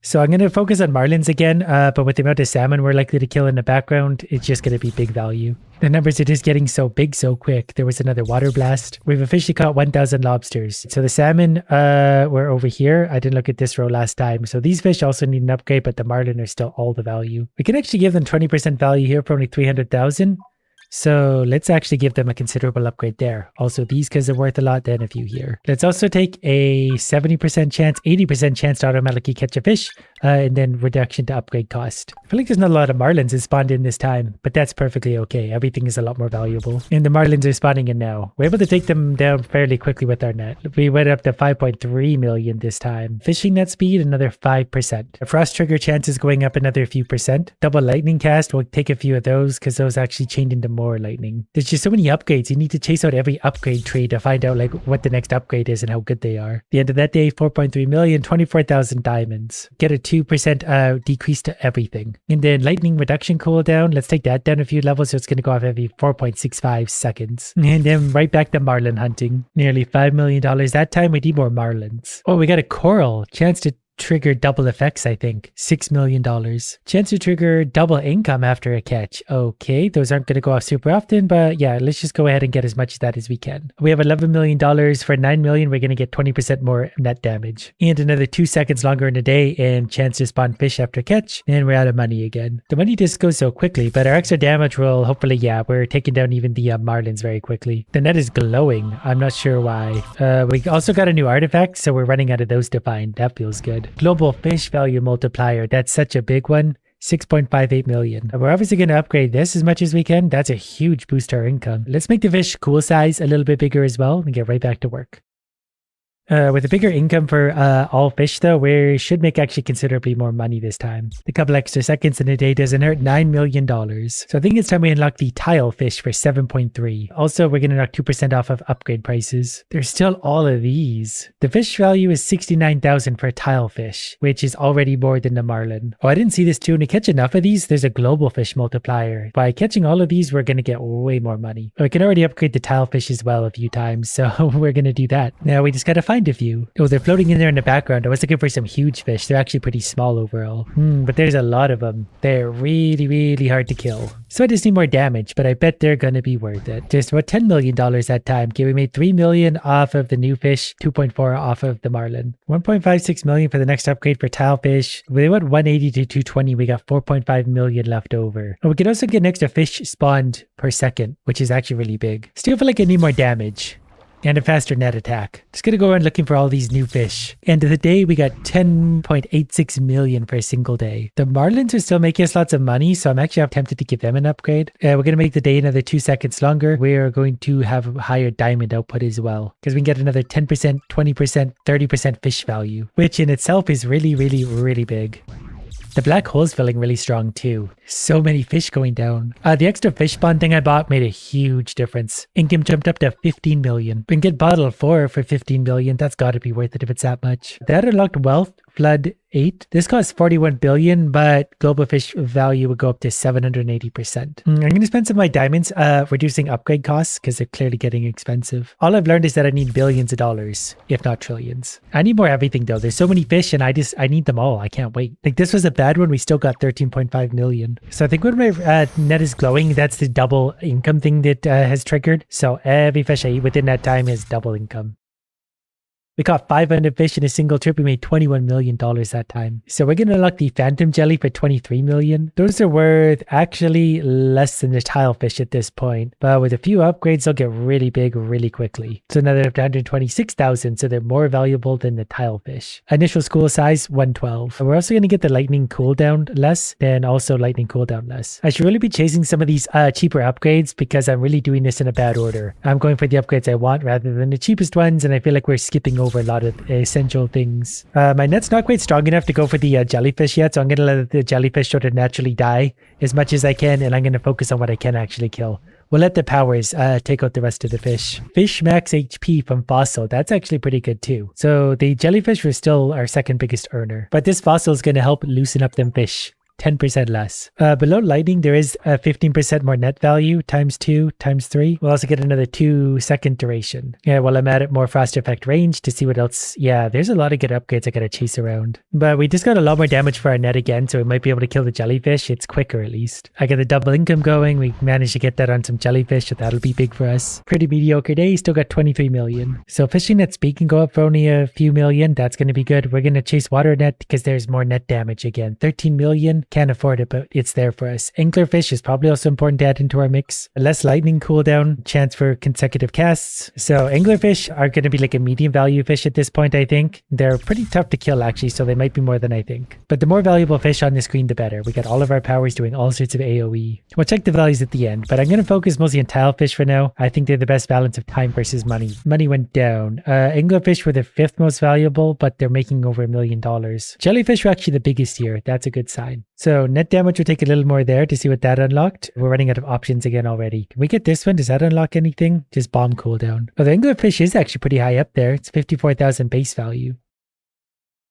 So I'm going to focus on marlins again, but with the amount of salmon we're likely to kill in the background, it's just going to be big value. The numbers are just getting so big so quick. There was another water blast. We've officially caught 1,000 lobsters. So the salmon were over here. I didn't look at this row last time. So these fish also need an upgrade, but the marlin are still all the value. We can actually give them 20% value here for only 300,000. So let's actually give them a considerable upgrade there. Also these because they're worth a lot, then a few here. Let's also take a 70% chance, 80% chance to automatically catch a fish, and then reduction to upgrade cost. I feel like there's not a lot of marlins that spawned in this time, but that's perfectly okay. Everything is a lot more valuable. And the marlins are spawning in now. We're able to take them down fairly quickly with our net. We went up to 5.3 million this time. Fishing net speed, another 5%. The frost trigger chance is going up another few percent. Double lightning cast, we'll take a few of those because those actually chained into more lightning. There's just so many upgrades. You need to chase out every upgrade tree to find out like what the next upgrade is and how good they are. At the end of that day, 4.3 million, 24,000 diamonds. Get a 2% decrease to everything. And then lightning reduction cooldown, let's take that down a few levels, so it's going to go off every 4.65 seconds. And then right back to marlin hunting. Nearly $5 million. That time we need more marlins. Oh, we got a coral. Chance to trigger double effects, I think. $6 million. Chance to trigger double income after a catch. Okay, those aren't going to go off super often, but yeah, let's just go ahead and get as much of that as we can. We have $11 million. For $9 million, we're going to get 20% more net damage. And another 2 seconds longer in a day, and chance to spawn fish after catch, and we're out of money again. The money just goes so quickly, but our extra damage will hopefully, yeah, we're taking down even the marlins very quickly. The net is glowing. I'm not sure why. We also got a new artifact, so we're running out of those to find. That feels good. Global fish value multiplier, that's such a big one. 6.58 million. We're obviously going to upgrade this as much as we can. That's a huge boost to our income. Let's make the fish cool size a little bit bigger as well and get right back to work. With a bigger income for all fish though, we should make actually considerably more money this time. A couple extra seconds in a day doesn't hurt. $9 million. So I think it's time we unlock the tile fish for 7.3. Also, we're going to knock 2% off of upgrade prices. There's still all of these. The fish value is 69,000 for a tile fish, which is already more than the marlin. Oh, I didn't see this too. When you catch enough of these, there's a global fish multiplier. By catching all of these, we're going to get way more money. We can already upgrade the tile fish as well a few times, so we're going to do that. Now we just got to find a few. Oh, they're floating in there in the background. I was looking for some huge fish. They're actually pretty small overall. But there's a lot of them. They're really hard to kill. So I just need more damage, but I bet they're going to be worth it. Just about $10 million that time. Okay, we made 3 million off of the new fish, 2.4 off of the marlin. 1.56 million for the next upgrade for tile fish. We went 180 to 220. We got 4.5 million left over. And we can also get an extra fish spawned per second, which is actually really big. Still feel like I need more damage. And a faster net attack. Just gonna go around looking for all these new fish. End of the day, we got 10.86 million for a single day. The marlins are still making us lots of money, so I'm actually tempted to give them an upgrade. We're gonna make the day another 2 seconds longer. We're going to have higher diamond output as well, because we can get another 10%, 20%, 30% fish value, which in itself is really big. The black hole's feeling really strong too. So many fish going down. The extra fish spawn thing I bought made a huge difference. Income jumped up to 15 million. We can get bottle 4 for 15 million. That's gotta be worth it if it's that much. That unlocked wealth, flood 8. This costs 41 billion, but global fish value would go up to 780%. I'm gonna spend some of my diamonds reducing upgrade costs because they're clearly getting expensive. All I've learned is that I need billions of dollars, if not trillions. I need more everything though. There's so many fish and I need them all. I can't wait. Like this was a bad one. We still got 13.5 million. So I think when my net is glowing, that's the double income thing that has triggered. So every fish I eat within that time is double income. We caught 500 fish in a single trip. We made $21 million that time. So we're going to unlock the phantom jelly for 23 million. Those are worth actually less than the tile fish at this point. But with a few upgrades, they'll get really big really quickly. So now they're up to 126,000. So they're more valuable than the tile fish. Initial school size, 112. And we're also going to get the lightning cooldown less, then also lightning cooldown less. I should really be chasing some of these cheaper upgrades because I'm really doing this in a bad order. I'm going for the upgrades I want rather than the cheapest ones. And I feel like we're skipping over a lot of essential things. My net's not quite strong enough to go for the jellyfish yet, so I'm going to let the jellyfish sort of naturally die as much as I can, and I'm going to focus on what I can actually kill. We'll let the powers take out the rest of the fish. Fish max HP from fossil, that's actually pretty good too. So the jellyfish was still our second biggest earner, but this fossil is going to help loosen up them fish. 10% less. Below lightning, there is a 15% more net value, times 2, times 3. We'll also get another 2-second duration. Yeah, while I'm at it, more frost effect range to see what else. Yeah, there's a lot of good upgrades I gotta chase around. But we just got a lot more damage for our net again, so we might be able to kill the jellyfish. It's quicker at least. I got the double income going. We managed to get that on some jellyfish, so that'll be big for us. Pretty mediocre day, still got 23 million. So fishing net speed can go up for only a few million. That's gonna be good. We're gonna chase water net because there's more net damage again. 13 million. Can't afford it, but it's there for us. Anglerfish is probably also important to add into our mix. Less lightning cooldown, chance for consecutive casts. So anglerfish are going to be like a medium value fish at this point, I think. They're pretty tough to kill actually, so they might be more than I think. But the more valuable fish on the screen, the better. We got all of our powers doing all sorts of AoE. We'll check the values at the end, but I'm going to focus mostly on tilefish for now. I think they're the best balance of time versus money. Money went down. Anglerfish were the 5th most valuable, but they're making over $1 million. Jellyfish were actually the biggest here. That's a good sign. So net damage will take a little more there to see what that unlocked. We're running out of options again already. Can we get this one? Does that unlock anything? Just bomb cooldown. Oh, the anglerfish is actually pretty high up there. It's 54,000 base value.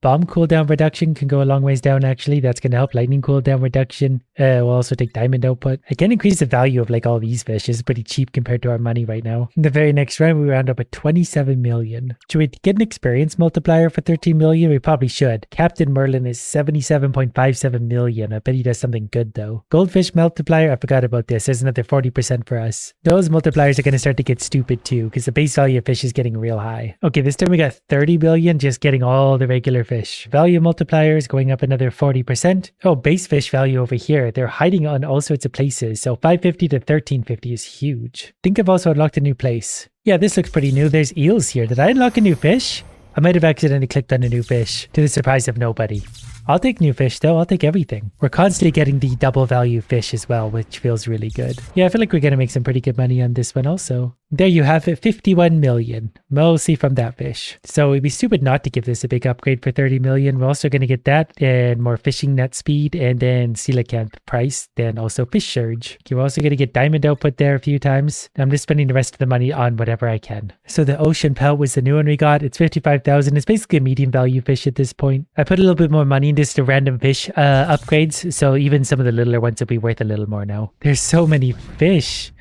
Bomb cooldown reduction can go a long ways down actually. That's going to help lightning cooldown reduction. We'll also take diamond output. I can increase the value of like all these fish. It's pretty cheap compared to our money right now. In the very next round, we round up at 27 million. Should we get an experience multiplier for 13 million? We probably should. Captain Merlin is 77.57 million. I bet he does something good though. Goldfish multiplier, I forgot about this. There's another 40% for us. Those multipliers are going to start to get stupid too because the base value of fish is getting real high. Okay, this time we got 30 million just getting all the regular fish. Value multipliers going up another 40%. Oh, base fish value over here. They're hiding on all sorts of places. So 550 to 1350 is huge. Think I've also unlocked a new place. Yeah, this looks pretty new. There's eels here. Did I unlock a new fish? I might have accidentally clicked on a new fish to the surprise of nobody. I'll take new fish though. I'll take everything. We're constantly getting the double value fish as well, which feels really good. Yeah, I feel like we're going to make some pretty good money on this one also. There you have it, 51 million, mostly from that fish. So it'd be stupid not to give this a big upgrade for 30 million. We're also going to get that and more fishing net speed and then coelacanth price, then also fish surge. Okay, we're also going to get diamond output there a few times. I'm just spending the rest of the money on whatever I can. So the ocean pelt was the new one we got. It's 55,000. It's basically a medium value fish at this point. I put a little bit more money into the random fish upgrades, so even some of the littler ones will be worth a little more now. There's so many fish.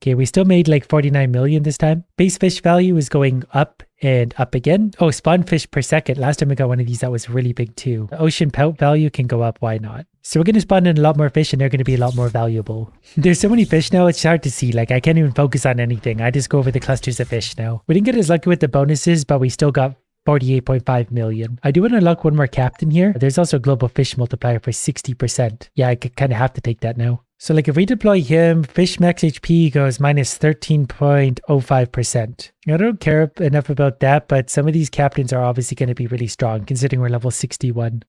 Okay, we still made like 49 million this time. Base fish value is going up and up again. Oh, spawn fish per second. Last time we got one of these that was really big too. The ocean pelt value can go up. Why not? So we're going to spawn in a lot more fish and they're going to be a lot more valuable. There's so many fish now, it's hard to see. Like I can't even focus on anything. I just go over the clusters of fish now. We didn't get as lucky with the bonuses, but we still got 48.5 million. I do want to unlock one more captain here. There's also a global fish multiplier for 60%. Yeah, I kind of have to take that now. So like if we deploy him, fish max HP goes minus 13.05%. I don't care enough about that, but some of these captains are obviously going to be really strong considering we're level 61.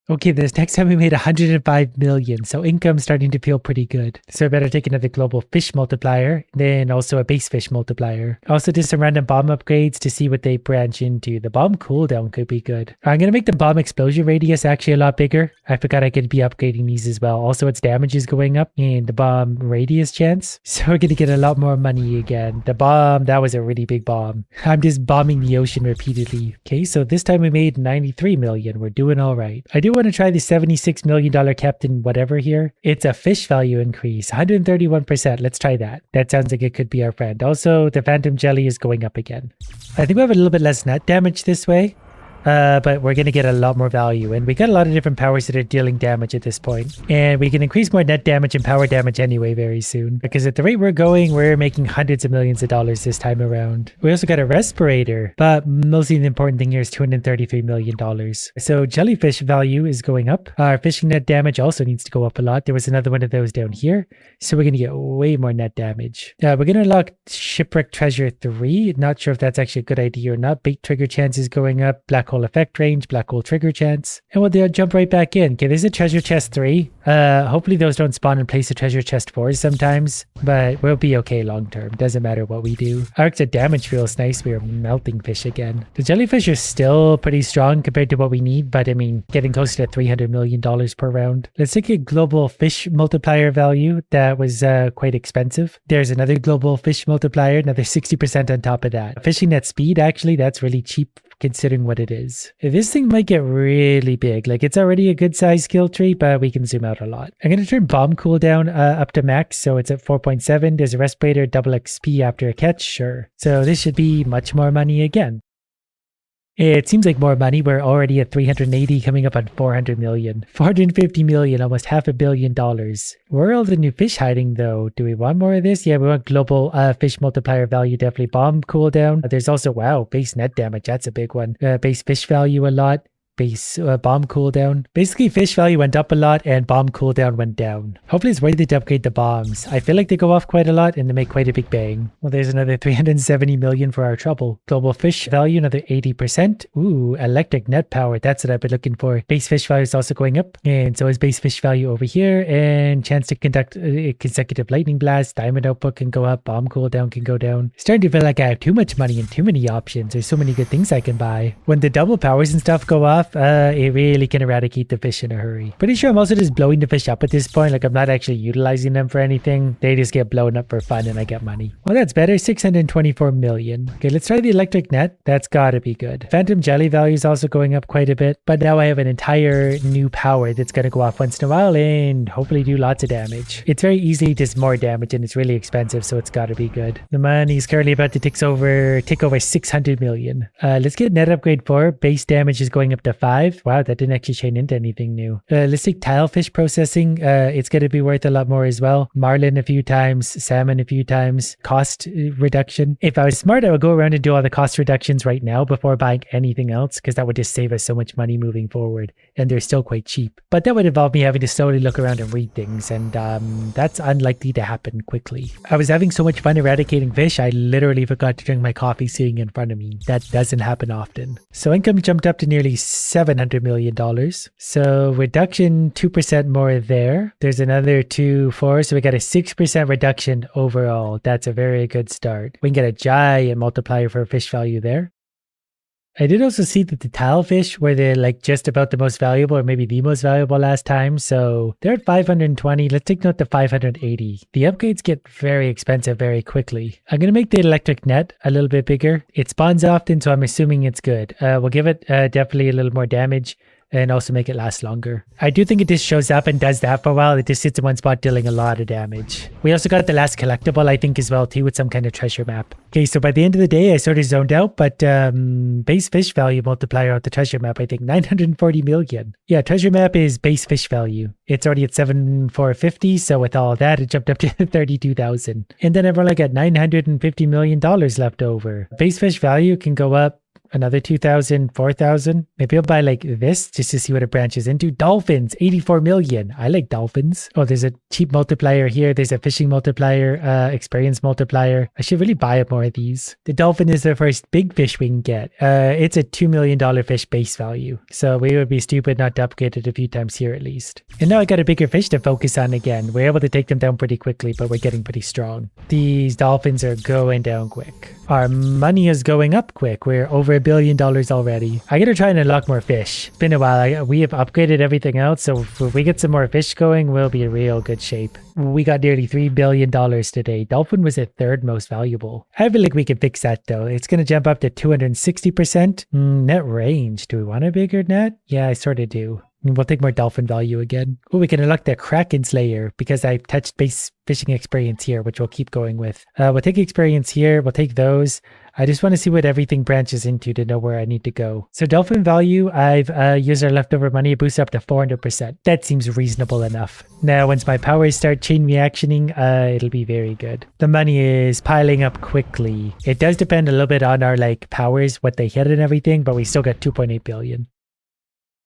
Okay, this next time we made 105 million, so income's starting to feel pretty good. So I better take another global fish multiplier, then also a base fish multiplier. Also did some random bomb upgrades to see what they branch into. The bomb cooldown could be good. I'm going to make the bomb explosion radius actually a lot bigger. I forgot I could be upgrading these as well. Also its damage is going up and the bomb radius chance. So we're going to get a lot more money again. The bomb, that was a really big bomb. I'm just bombing the ocean repeatedly. Okay, so this time we made 93 million. We're doing all right. I do want to try the $76 million captain whatever here. It's a fish value increase, 131%. Let's try that. That sounds like it could be our friend. Also, the phantom jelly is going up again. I think we have a little bit less net damage this way. but we're going to get a lot more value. And we got a lot of different powers that are dealing damage at this point. And we can increase more net damage and power damage anyway very soon. Because at the rate we're going, we're making hundreds of millions of dollars this time around. We also got a respirator, but mostly the important thing here is $233 million. So jellyfish value is going up. Our fishing net damage also needs to go up a lot. There was another one of those down here. So we're going to get way more net damage. We're going to unlock Shipwreck Treasure 3. Not sure if that's actually a good idea or not. Bait trigger chance is going up. Black hole effect range, black hole trigger chance. And we'll jump right back in. Okay, there's a treasure chest 3. Hopefully those don't spawn in place of treasure chest 4s sometimes, but we'll be okay long term. Doesn't matter what we do. Arcs of damage feels nice. We are melting fish again. The jellyfish are still pretty strong compared to what we need, but I mean, getting close to $300 million per round. Let's take a global fish multiplier value. That was quite expensive. There's another global fish multiplier, another 60% on top of that. Fishing net speed, actually, that's really cheap considering what it is. This thing might get really big. Like, it's already a good size skill tree, but we can zoom out a lot. I'm going to turn bomb cooldown up to max, so it's at 4.7. There's a respirator, double XP after a catch, sure. So this should be much more money again. It seems like more money. We're already at 380, coming up on 400 million. 450 million, almost $500 million. Where are all the new fish hiding though? Do we want more of this? Yeah, we want global fish multiplier value, definitely. Bomb cooldown. There's also, wow, base net damage. That's a big one. Base fish value a lot. Base bomb cooldown. Basically, fish value went up a lot and bomb cooldown went down. Hopefully it's worth it to upgrade the bombs. I feel like they go off quite a lot and they make quite a big bang. Well, there's another 370 million for our trouble. Global fish value, another 80%. Ooh, electric net power. That's what I've been looking for. Base fish value is also going up, and so is base fish value over here. And chance to conduct consecutive lightning blast. Diamond output can go up. Bomb cooldown can go down. Starting to feel like I have too much money and too many options. There's so many good things I can buy. When the double powers and stuff go off, it really can eradicate the fish in a hurry. Pretty sure I'm also just blowing the fish up at this point. Like, I'm not actually utilizing them for anything. They just get blown up for fun and I get money. Well, that's better. 624 million. Okay, let's try the electric net. That's gotta be good. Phantom jelly value is also going up quite a bit, but now I have an entire new power that's gonna go off once in a while and hopefully do lots of damage. It's very easily just more damage and it's really expensive, so it's gotta be good. The money's currently about to tick over 600 million. Let's get net upgrade 4. Base damage is going up to 5. Wow, that didn't actually chain into anything new. Let's take tilefish processing. It's going to be worth a lot more as well. Marlin a few times, salmon a few times. Cost reduction. If I was smart, I would go around and do all the cost reductions right now before buying anything else, because that would just save us so much money moving forward. And they're still quite cheap. But that would involve me having to slowly look around and read things, and that's unlikely to happen quickly. I was having so much fun eradicating fish, I literally forgot to drink my coffee sitting in front of me. That doesn't happen often. So income jumped up to nearly $700 million. So reduction 2% more there. There's another 4, so we got a 6% reduction overall. That's a very good start. We can get a giant multiplier for fish value there. I did also see that the tilefish were just about the most valuable, or maybe the most valuable last time. So they're at 520. Let's take note to 580. The upgrades get very expensive very quickly. I'm going to make the electric net a little bit bigger. It spawns often, so I'm assuming it's good. We'll give it definitely a little more damage, and also make it last longer. I do think it just shows up and does that for a while. It just sits in one spot dealing a lot of damage. We also got the last collectible, I think, as well too, with some kind of treasure map. Okay, so by the end of the day, I sort of zoned out, but base fish value multiplier of the treasure map, I think 940 million. Yeah, treasure map is base fish value. It's already at 7,450, so with all that, it jumped up to 32,000. And then I've only got $950 million left over. Base fish value can go up another 2,000, 4,000. Maybe I'll buy like this just to see what it branches into. Dolphins, 84 million. I like dolphins. Oh, there's a cheap multiplier here. There's a fishing multiplier, experience multiplier. I should really buy more of these. The dolphin is the first big fish we can get. It's a $2 million fish base value. So we would be stupid not to upgrade it a few times here at least. And now I got a bigger fish to focus on again. We're able to take them down pretty quickly, but we're getting pretty strong. These dolphins are going down quick. Our money is going up quick. We're over $1 billion already. I gotta try and unlock more fish. It's been a while. We have upgraded everything else, so if we get some more fish going, we'll be in real good shape. We got nearly $3 billion today. Dolphin was the 3rd most valuable. I feel like we can fix that though. It's gonna jump up to 260%. Net range. Do we want a bigger net? Yeah, I sort of do. And we'll take more dolphin value again. Oh, we can unlock the Kraken Slayer because I touched base fishing experience here, which we'll keep going with. We'll take experience here. We'll take those. I just want to see what everything branches into to know where I need to go. So dolphin value, I've used our leftover money, boost up to 400%. That seems reasonable enough. Now, once my powers start chain reactioning, it'll be very good. The money is piling up quickly. It does depend a little bit on our powers, what they hit and everything, but we still got 2.8 billion.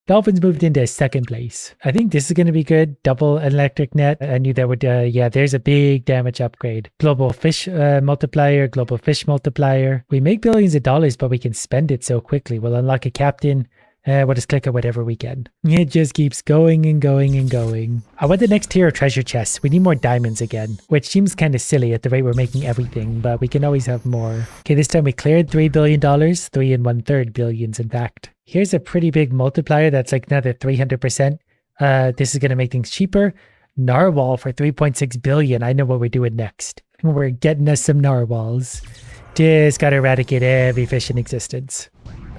Dolphins moved into second place. I think this is going to be good. Double electric net. I knew that would, yeah, there's a big damage upgrade. Global fish multiplier, global fish multiplier. We make billions of dollars, but we can spend it so quickly. We'll unlock a captain. We'll just click on whatever we can. It just keeps going and going and going. I want the next tier of treasure chests. We need more diamonds again, which seems kind of silly at the rate we're making everything, but we can always have more. Okay, this time we cleared $3 billion, 3 1/3 billions in fact. Here's a pretty big multiplier that's like another 300%. This is going to make things cheaper. Narwhal for 3.6 billion. I know what we're doing next. We're getting us some narwhals. Just got to eradicate every fish in existence.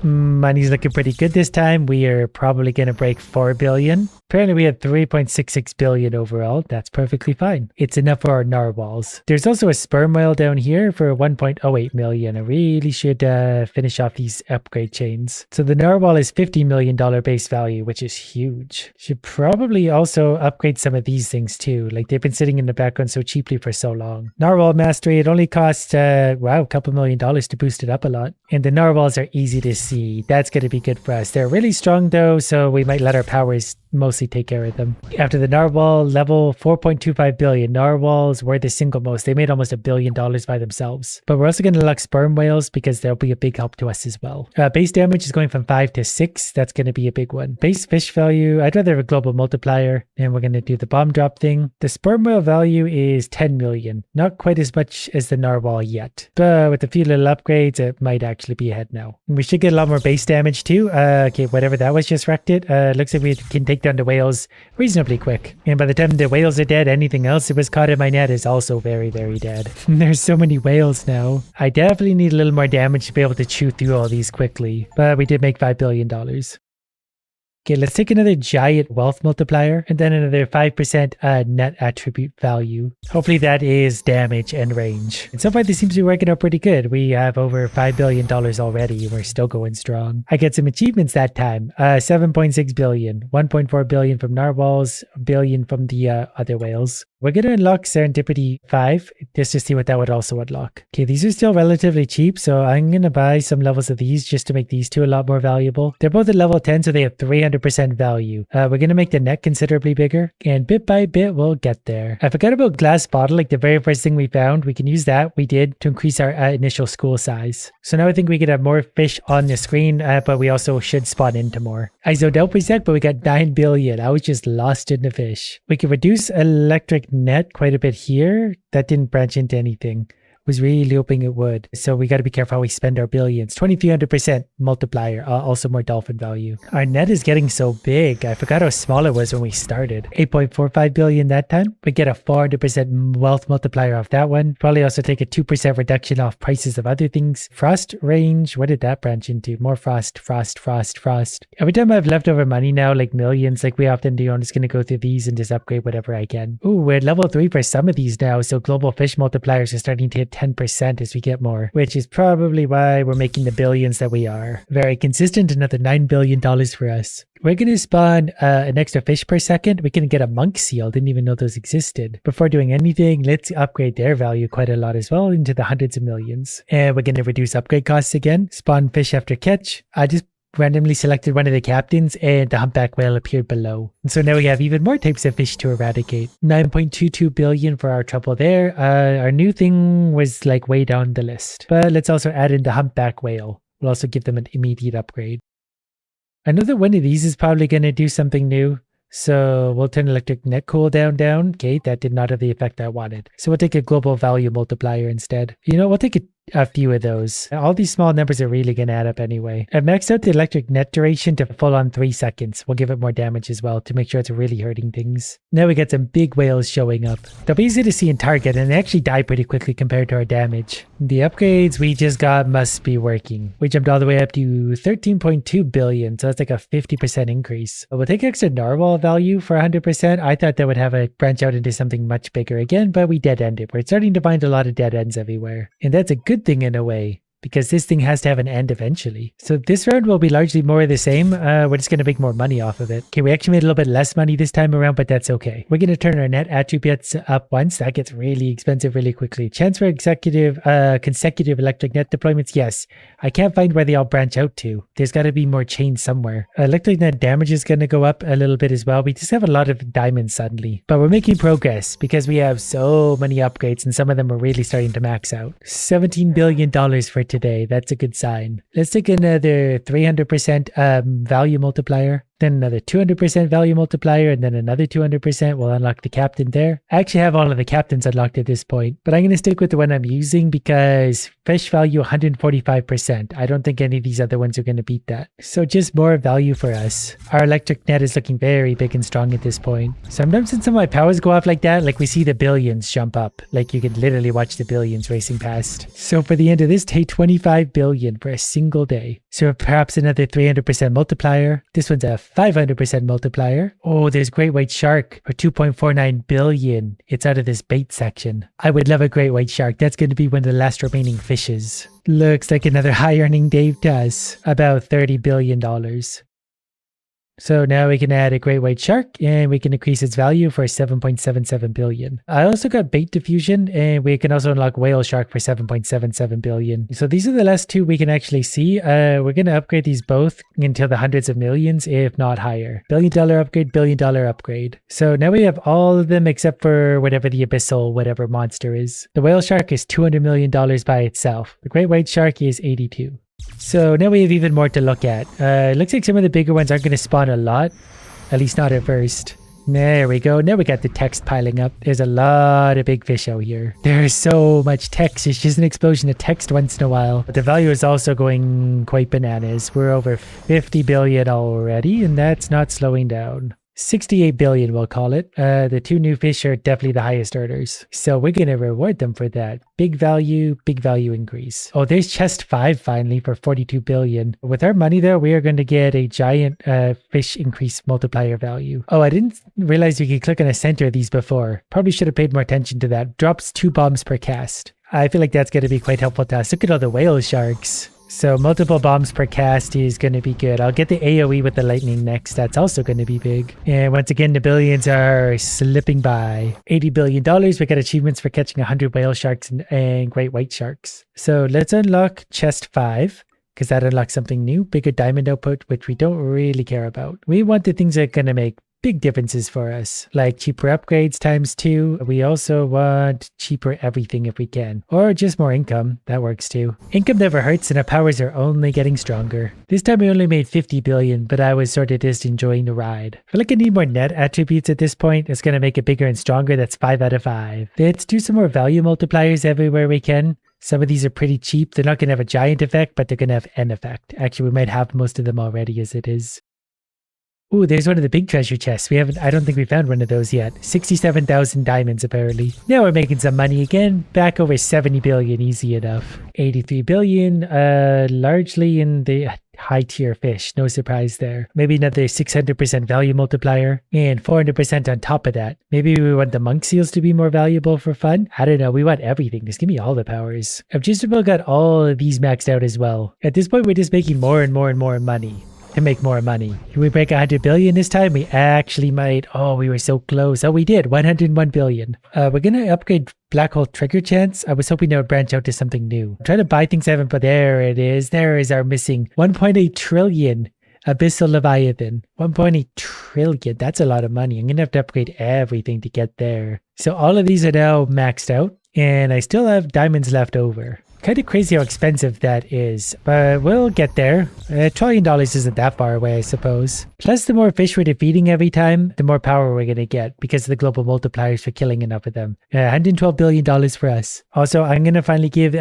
Money's looking pretty good this time. We are probably going to break 4 billion. Apparently we had 3.66 billion overall. That's perfectly fine. It's enough for our narwhals. There's also a sperm whale down here for 1.08 million. I really should finish off these upgrade chains. So the narwhal is $50 million base value, which is huge. Should probably also upgrade some of these things too. Like they've been sitting in the background so cheaply for so long. Narwhal mastery, it only costs, wow, a couple $1 million to boost it up a lot. And the narwhals are easy to see. That's going to be good for us. They're really strong though, so we might let our powers mostly take care of them. After the narwhal, level 4.25 billion. Narwhals were the single most. They made almost $1 billion by themselves. But we're also going to unlock sperm whales because they'll be a big help to us as well. Base damage is going from 5 to 6. That's going to be a big one. Base fish value, I'd rather have a global multiplier. And we're going to do the bomb drop thing. The sperm whale value is 10 million. Not quite as much as the narwhal yet. But with a few little upgrades, it might actually be ahead now. We should get a lot more base damage too. Okay, whatever that was just wrecked it. Looks like we can take down the whales reasonably quick. And by the time the whales are dead, anything else that was caught in my net is also very, very dead. There's so many whales now. I definitely need a little more damage to be able to chew through all these quickly. But we did make $5 billion. Okay, let's take another giant wealth multiplier and then another 5% net attribute value. Hopefully that is damage and range. And so far this seems to be working out pretty good. We have over $5 billion already. We're still going strong. I get some achievements that time. 7.6 billion, 1.4 billion from narwhals, a billion from the other whales. We're going to unlock Serendipity 5 just to see what that would also unlock. Okay, these are still relatively cheap, so I'm going to buy some levels of these just to make these two a lot more valuable. They're both at level 10, so they have 300% value. We're going to make the net considerably bigger, and bit by bit, we'll get there. I forgot about glass bottle, like the very first thing we found. We can use that. We did to increase our initial school size. So now I think we could have more fish on the screen, but we also should spawn into more. I zoned out for a sec, but we got 9 billion. I was just lost in the fish. We can reduce electric net quite a bit here. That didn't branch into anything. Was really hoping it would. So we got to be careful how we spend our billions. 2300% multiplier, also more dolphin value. Our net is getting so big. I forgot how small it was when we started. 8.45 billion that time. We get a 400% wealth multiplier off that one. Probably also take a 2% reduction off prices of other things. Frost range, what did that branch into? More frost. Every time I have leftover money now, like millions, like we often do, I'm just going to go through these and just upgrade whatever I can. Ooh, we're at level 3 for some of these now. So global fish multipliers are starting to hit 10% as we get more, which is probably why we're making the billions that we are. Very consistent, another $9 billion for us. We're going to spawn an extra fish per second. We can get a monk seal. Didn't even know those existed. Before doing anything, let's upgrade their value quite a lot as well into the hundreds of millions. And we're going to reduce upgrade costs again. Spawn fish after catch. I just randomly selected one of the captains and the humpback whale appeared below. And so now we have even more types of fish to eradicate. 9.22 billion for our trouble there. Our new thing was like way down the list. But let's also add in the humpback whale. We'll also give them an immediate upgrade. I know that one of these is probably going to do something new. So we'll turn electric net cooldown down. Okay, that did not have the effect I wanted. So we'll take a global value multiplier instead. You know, we'll take a few of those. All these small numbers are really going to add up anyway. I've maxed out the electric net duration to full on 3 seconds. We'll give it more damage as well to make sure it's really hurting things. Now we get some big whales showing up. They'll be easy to see and target, and they actually die pretty quickly compared to our damage. The upgrades we just got must be working. We jumped all the way up to 13.2 billion, so that's like a 50% increase. We'll take extra narwhal value for 100%. I thought that would have a branch out into something much bigger again, but we dead ended. We're starting to find a lot of dead ends everywhere. And that's a good thing in a way, because this thing has to have an end eventually. So this round will be largely more of the same. We're just going to make more money off of it. Okay, we actually made a little bit less money this time around, but that's okay. We're going to turn our net attributes up once. That gets really expensive really quickly. Chance for consecutive electric net deployments, yes. I can't find where they all branch out to. There's got to be more chains somewhere. Electric net damage is going to go up a little bit as well. We just have a lot of diamonds suddenly. But we're making progress because we have so many upgrades and some of them are really starting to max out. $17 billion for today. That's a good sign. Let's take another 300% value multiplier, then another 200% value multiplier, and then another 200%. We'll unlock the captain there. I actually have all of the captains unlocked at this point, but I'm going to stick with the one I'm using because fish value 145%. I don't think any of these other ones are going to beat that. So just more value for us. Our electric net is looking very big and strong at this point. Sometimes when some of my powers go off like that, like we see the billions jump up. Like you can literally watch the billions racing past. So for the end of this day, 25 billion for a single day. So perhaps another 300% multiplier. This one's a 500% multiplier. Oh, there's great white shark for 2.49 billion. It's out of this bait section. I would love a great white shark. That's going to be one of the last remaining fishes. Looks like another high earning day to us. About $30 billion. So now we can add a great white shark and we can increase its value for 7.77 billion. I also got bait diffusion and we can also unlock whale shark for 7.77 billion. So these are the last two we can actually see. We're going to upgrade these both until the hundreds of millions, if not higher. $1 billion upgrade, $1 billion upgrade. So now we have all of them except for whatever the abyssal, whatever monster is. The whale shark is $200 million by itself. The great white shark is 82. So now we have even more to look at. It looks like some of the bigger ones aren't going to spawn a lot. At least not at first. There we go. Now we got the text piling up. There's a lot of big fish out here. There's so much text. It's just an explosion of text once in a while. But the value is also going quite bananas. We're over 50 billion already, and that's not slowing down. 68 billion, we'll call it. The two new fish are definitely the highest earners. So we're going to reward them for that. Big value increase. Oh, there's chest 5 finally for 42 billion. With our money though, we are going to get a giant fish increase multiplier value. Oh, I didn't realize you could click on a center of these before. Probably should have paid more attention to that. Drops 2 bombs per cast. I feel like that's going to be quite helpful to us. Look at all the whale sharks. So multiple bombs per cast is going to be good. I'll get the AoE with the lightning next. That's also going to be big. And once again, the billions are slipping by. $80 billion. We got achievements for catching 100 whale sharks and great white sharks. So let's unlock chest 5. Because that unlocks something new. Bigger diamond output, which we don't really care about. We want the things that are going to make big differences for us, like cheaper upgrades ×2. We also want cheaper everything if we can, or just more income. That works too. Income never hurts and our powers are only getting stronger. This time we only made 50 billion, but I was sort of just enjoying the ride. I feel like I need more net attributes at this point. It's going to make it bigger and stronger. That's 5 out of 5. Let's do some more value multipliers everywhere we can. Some of these are pretty cheap. They're not going to have a giant effect, but they're going to have an effect. Actually, we might have most of them already as it is. Ooh, there's one of the big treasure chests. I don't think we found one of those yet. 67,000 diamonds apparently. Now we're making some money again. Back over 70 billion, easy enough. 83 billion, largely in the high tier fish. No surprise there. Maybe another 600% value multiplier and 400% on top of that. Maybe we want the monk seals to be more valuable for fun. I don't know. We want everything. Just give me all the powers. I've just about got all of these maxed out as well. At this point, we're just making more and more and more money. To make more money. Can we break 100 billion this time? We actually might. Oh, we were so close. Oh, we did. 101 billion. We're going to upgrade black hole trigger chance. I was hoping that would branch out to something new. I'm trying to buy things I haven't, but there it is. There is our missing 1.8 trillion abyssal leviathan. 1.8 trillion. That's a lot of money. I'm going to have to upgrade everything to get there. So all of these are now maxed out and I still have diamonds left over. Kind of crazy how expensive that is, but we'll get there. $1 trillion isn't that far away, I suppose. Plus, the more fish we're defeating every time, the more power we're going to get because of the global multipliers for killing enough of them. $112 billion for us. Also, I'm going to finally give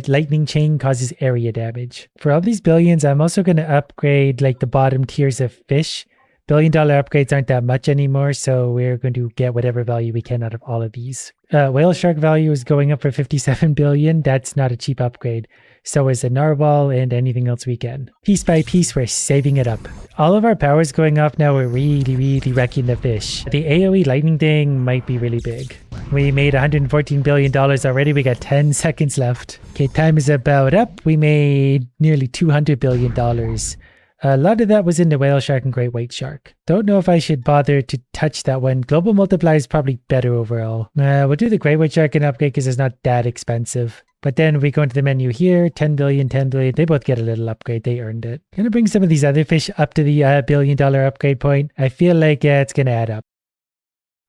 lightning chain causes area damage. For all these billions, I'm also going to upgrade like the bottom tiers of fish. $1 billion upgrades aren't that much anymore, so we're going to get whatever value we can out of all of these. Whale shark value is going up for 57 billion. That's not a cheap upgrade. So is a narwhal and anything else we can. Piece by piece, we're saving it up. All of our power's going off now. We're really wrecking the fish. The AoE lightning thing might be really big. We made $114 billion already. We got 10 seconds left. Okay, time is about up. We made nearly $200 billion. A lot of that was in the whale shark and great white shark. Don't know if I should bother to touch that one. Global multiplier is probably better overall. We'll do the great white shark and upgrade because it's not that expensive. But then we go into the menu here, 10 billion, 10 billion. They both get a little upgrade. They earned it. Gonna bring some of these other fish up to the $1 billion upgrade point. I feel like it's gonna add up.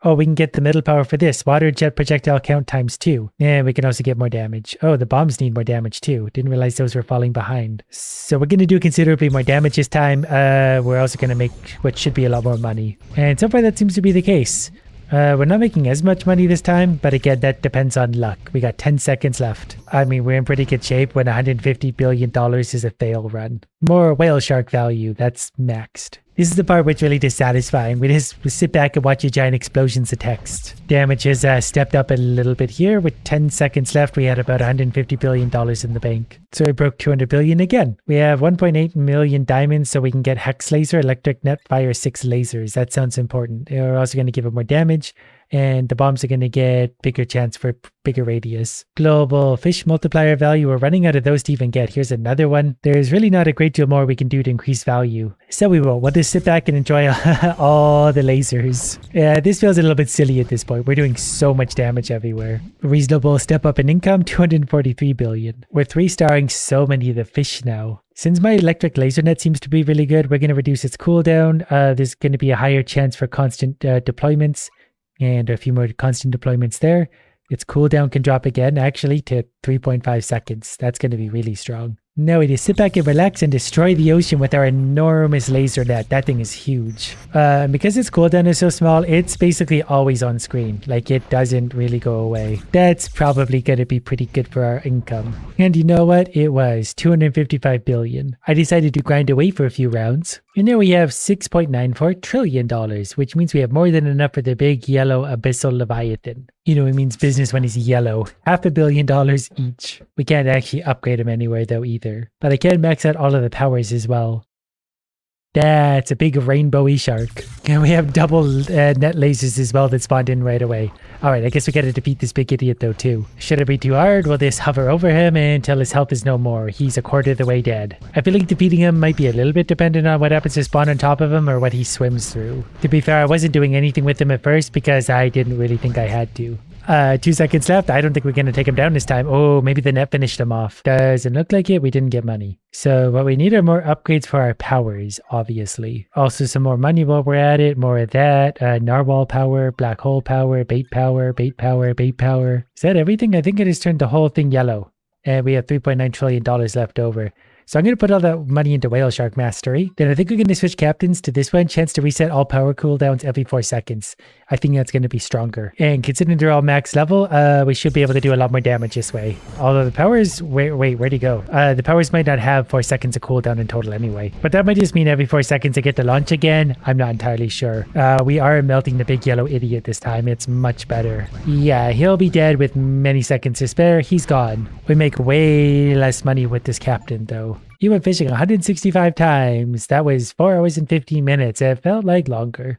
Oh, we can get the middle power for this. Water jet projectile count ×2. And we can also get more damage. Oh, the bombs need more damage too. Didn't realize those were falling behind. So we're going to do considerably more damage this time. We're also going to make what should be a lot more money. And so far that seems to be the case. We're not making as much money this time, but again, that depends on luck. We got 10 seconds left. I mean, we're in pretty good shape when $150 billion is a fail run. More whale shark value, that's maxed. This is the part which really dissatisfying. We just sit back and watch your giant explosions of text. Damage has stepped up a little bit here. With 10 seconds left, we had about $150 billion in the bank. So we broke 200 billion again. We have 1.8 million diamonds, so we can get hex laser, electric net, fire 6 lasers. That sounds important. We're also going to give it more damage. And the bombs are going to get bigger chance for bigger radius. Global fish multiplier value, we're running out of those to even get. Here's another one. There's really not a great deal more we can do to increase value. So we will. We'll just sit back and enjoy all the lasers. Yeah, this feels a little bit silly at this point. We're doing so much damage everywhere. Reasonable step up in income, 243 billion. We're 3-starring so many of the fish now. Since my electric laser net seems to be really good, we're going to reduce its cooldown. There's going to be a higher chance for constant deployments. And a few more constant deployments there. Its cooldown can drop again, actually, to 3.5 seconds. That's going to be really strong. Now we just sit back and relax and destroy the ocean with our enormous laser net. That thing is huge. Because its cooldown is so small, it's basically always on screen. Like, it doesn't really go away. That's probably going to be pretty good for our income. And you know what? It was 255 billion. I decided to grind away for a few rounds. And now we have $6.94 trillion, which means we have more than enough for the big yellow abyssal leviathan. You know, it means business when he's yellow. $500 million each. We can't actually upgrade him anywhere though either. But I can max out all of the powers as well. That's a big rainbowy shark. And we have double net lasers as well that spawned in right away. Alright, I guess we gotta defeat this big idiot though too. Should it be too hard? We'll just hover over him until his health is no more. He's a quarter of the way dead. I feel like defeating him might be a little bit dependent on what happens to spawn on top of him or what he swims through. To be fair, I wasn't doing anything with him at first because I didn't really think I had to. 2 seconds left. I don't think we're going to take him down this time. Oh, maybe the net finished him off. Doesn't look like it. We didn't get money. So what we need are more upgrades for our powers, obviously. Also some more money while we're at it. More of that. Narwhal power, black hole power, bait power, bait power, bait power. Is that everything? I think it has turned the whole thing yellow. And we have $3.9 trillion left over. So I'm going to put all that money into Whale Shark Mastery. Then I think we're going to switch captains to this one. Chance to reset all power cooldowns every 4 seconds. I think that's going to be stronger. And considering they're all max level, we should be able to do a lot more damage this way. Although the powers... where'd he go? The powers might not have 4 seconds of cooldown in total anyway. But that might just mean every 4 seconds they get to launch again. I'm not entirely sure. We are melting the big yellow idiot this time. It's much better. Yeah, he'll be dead with many seconds to spare. He's gone. We make way less money with this captain though. You went fishing 165 times. That was 4 hours and 15 minutes. It felt like longer.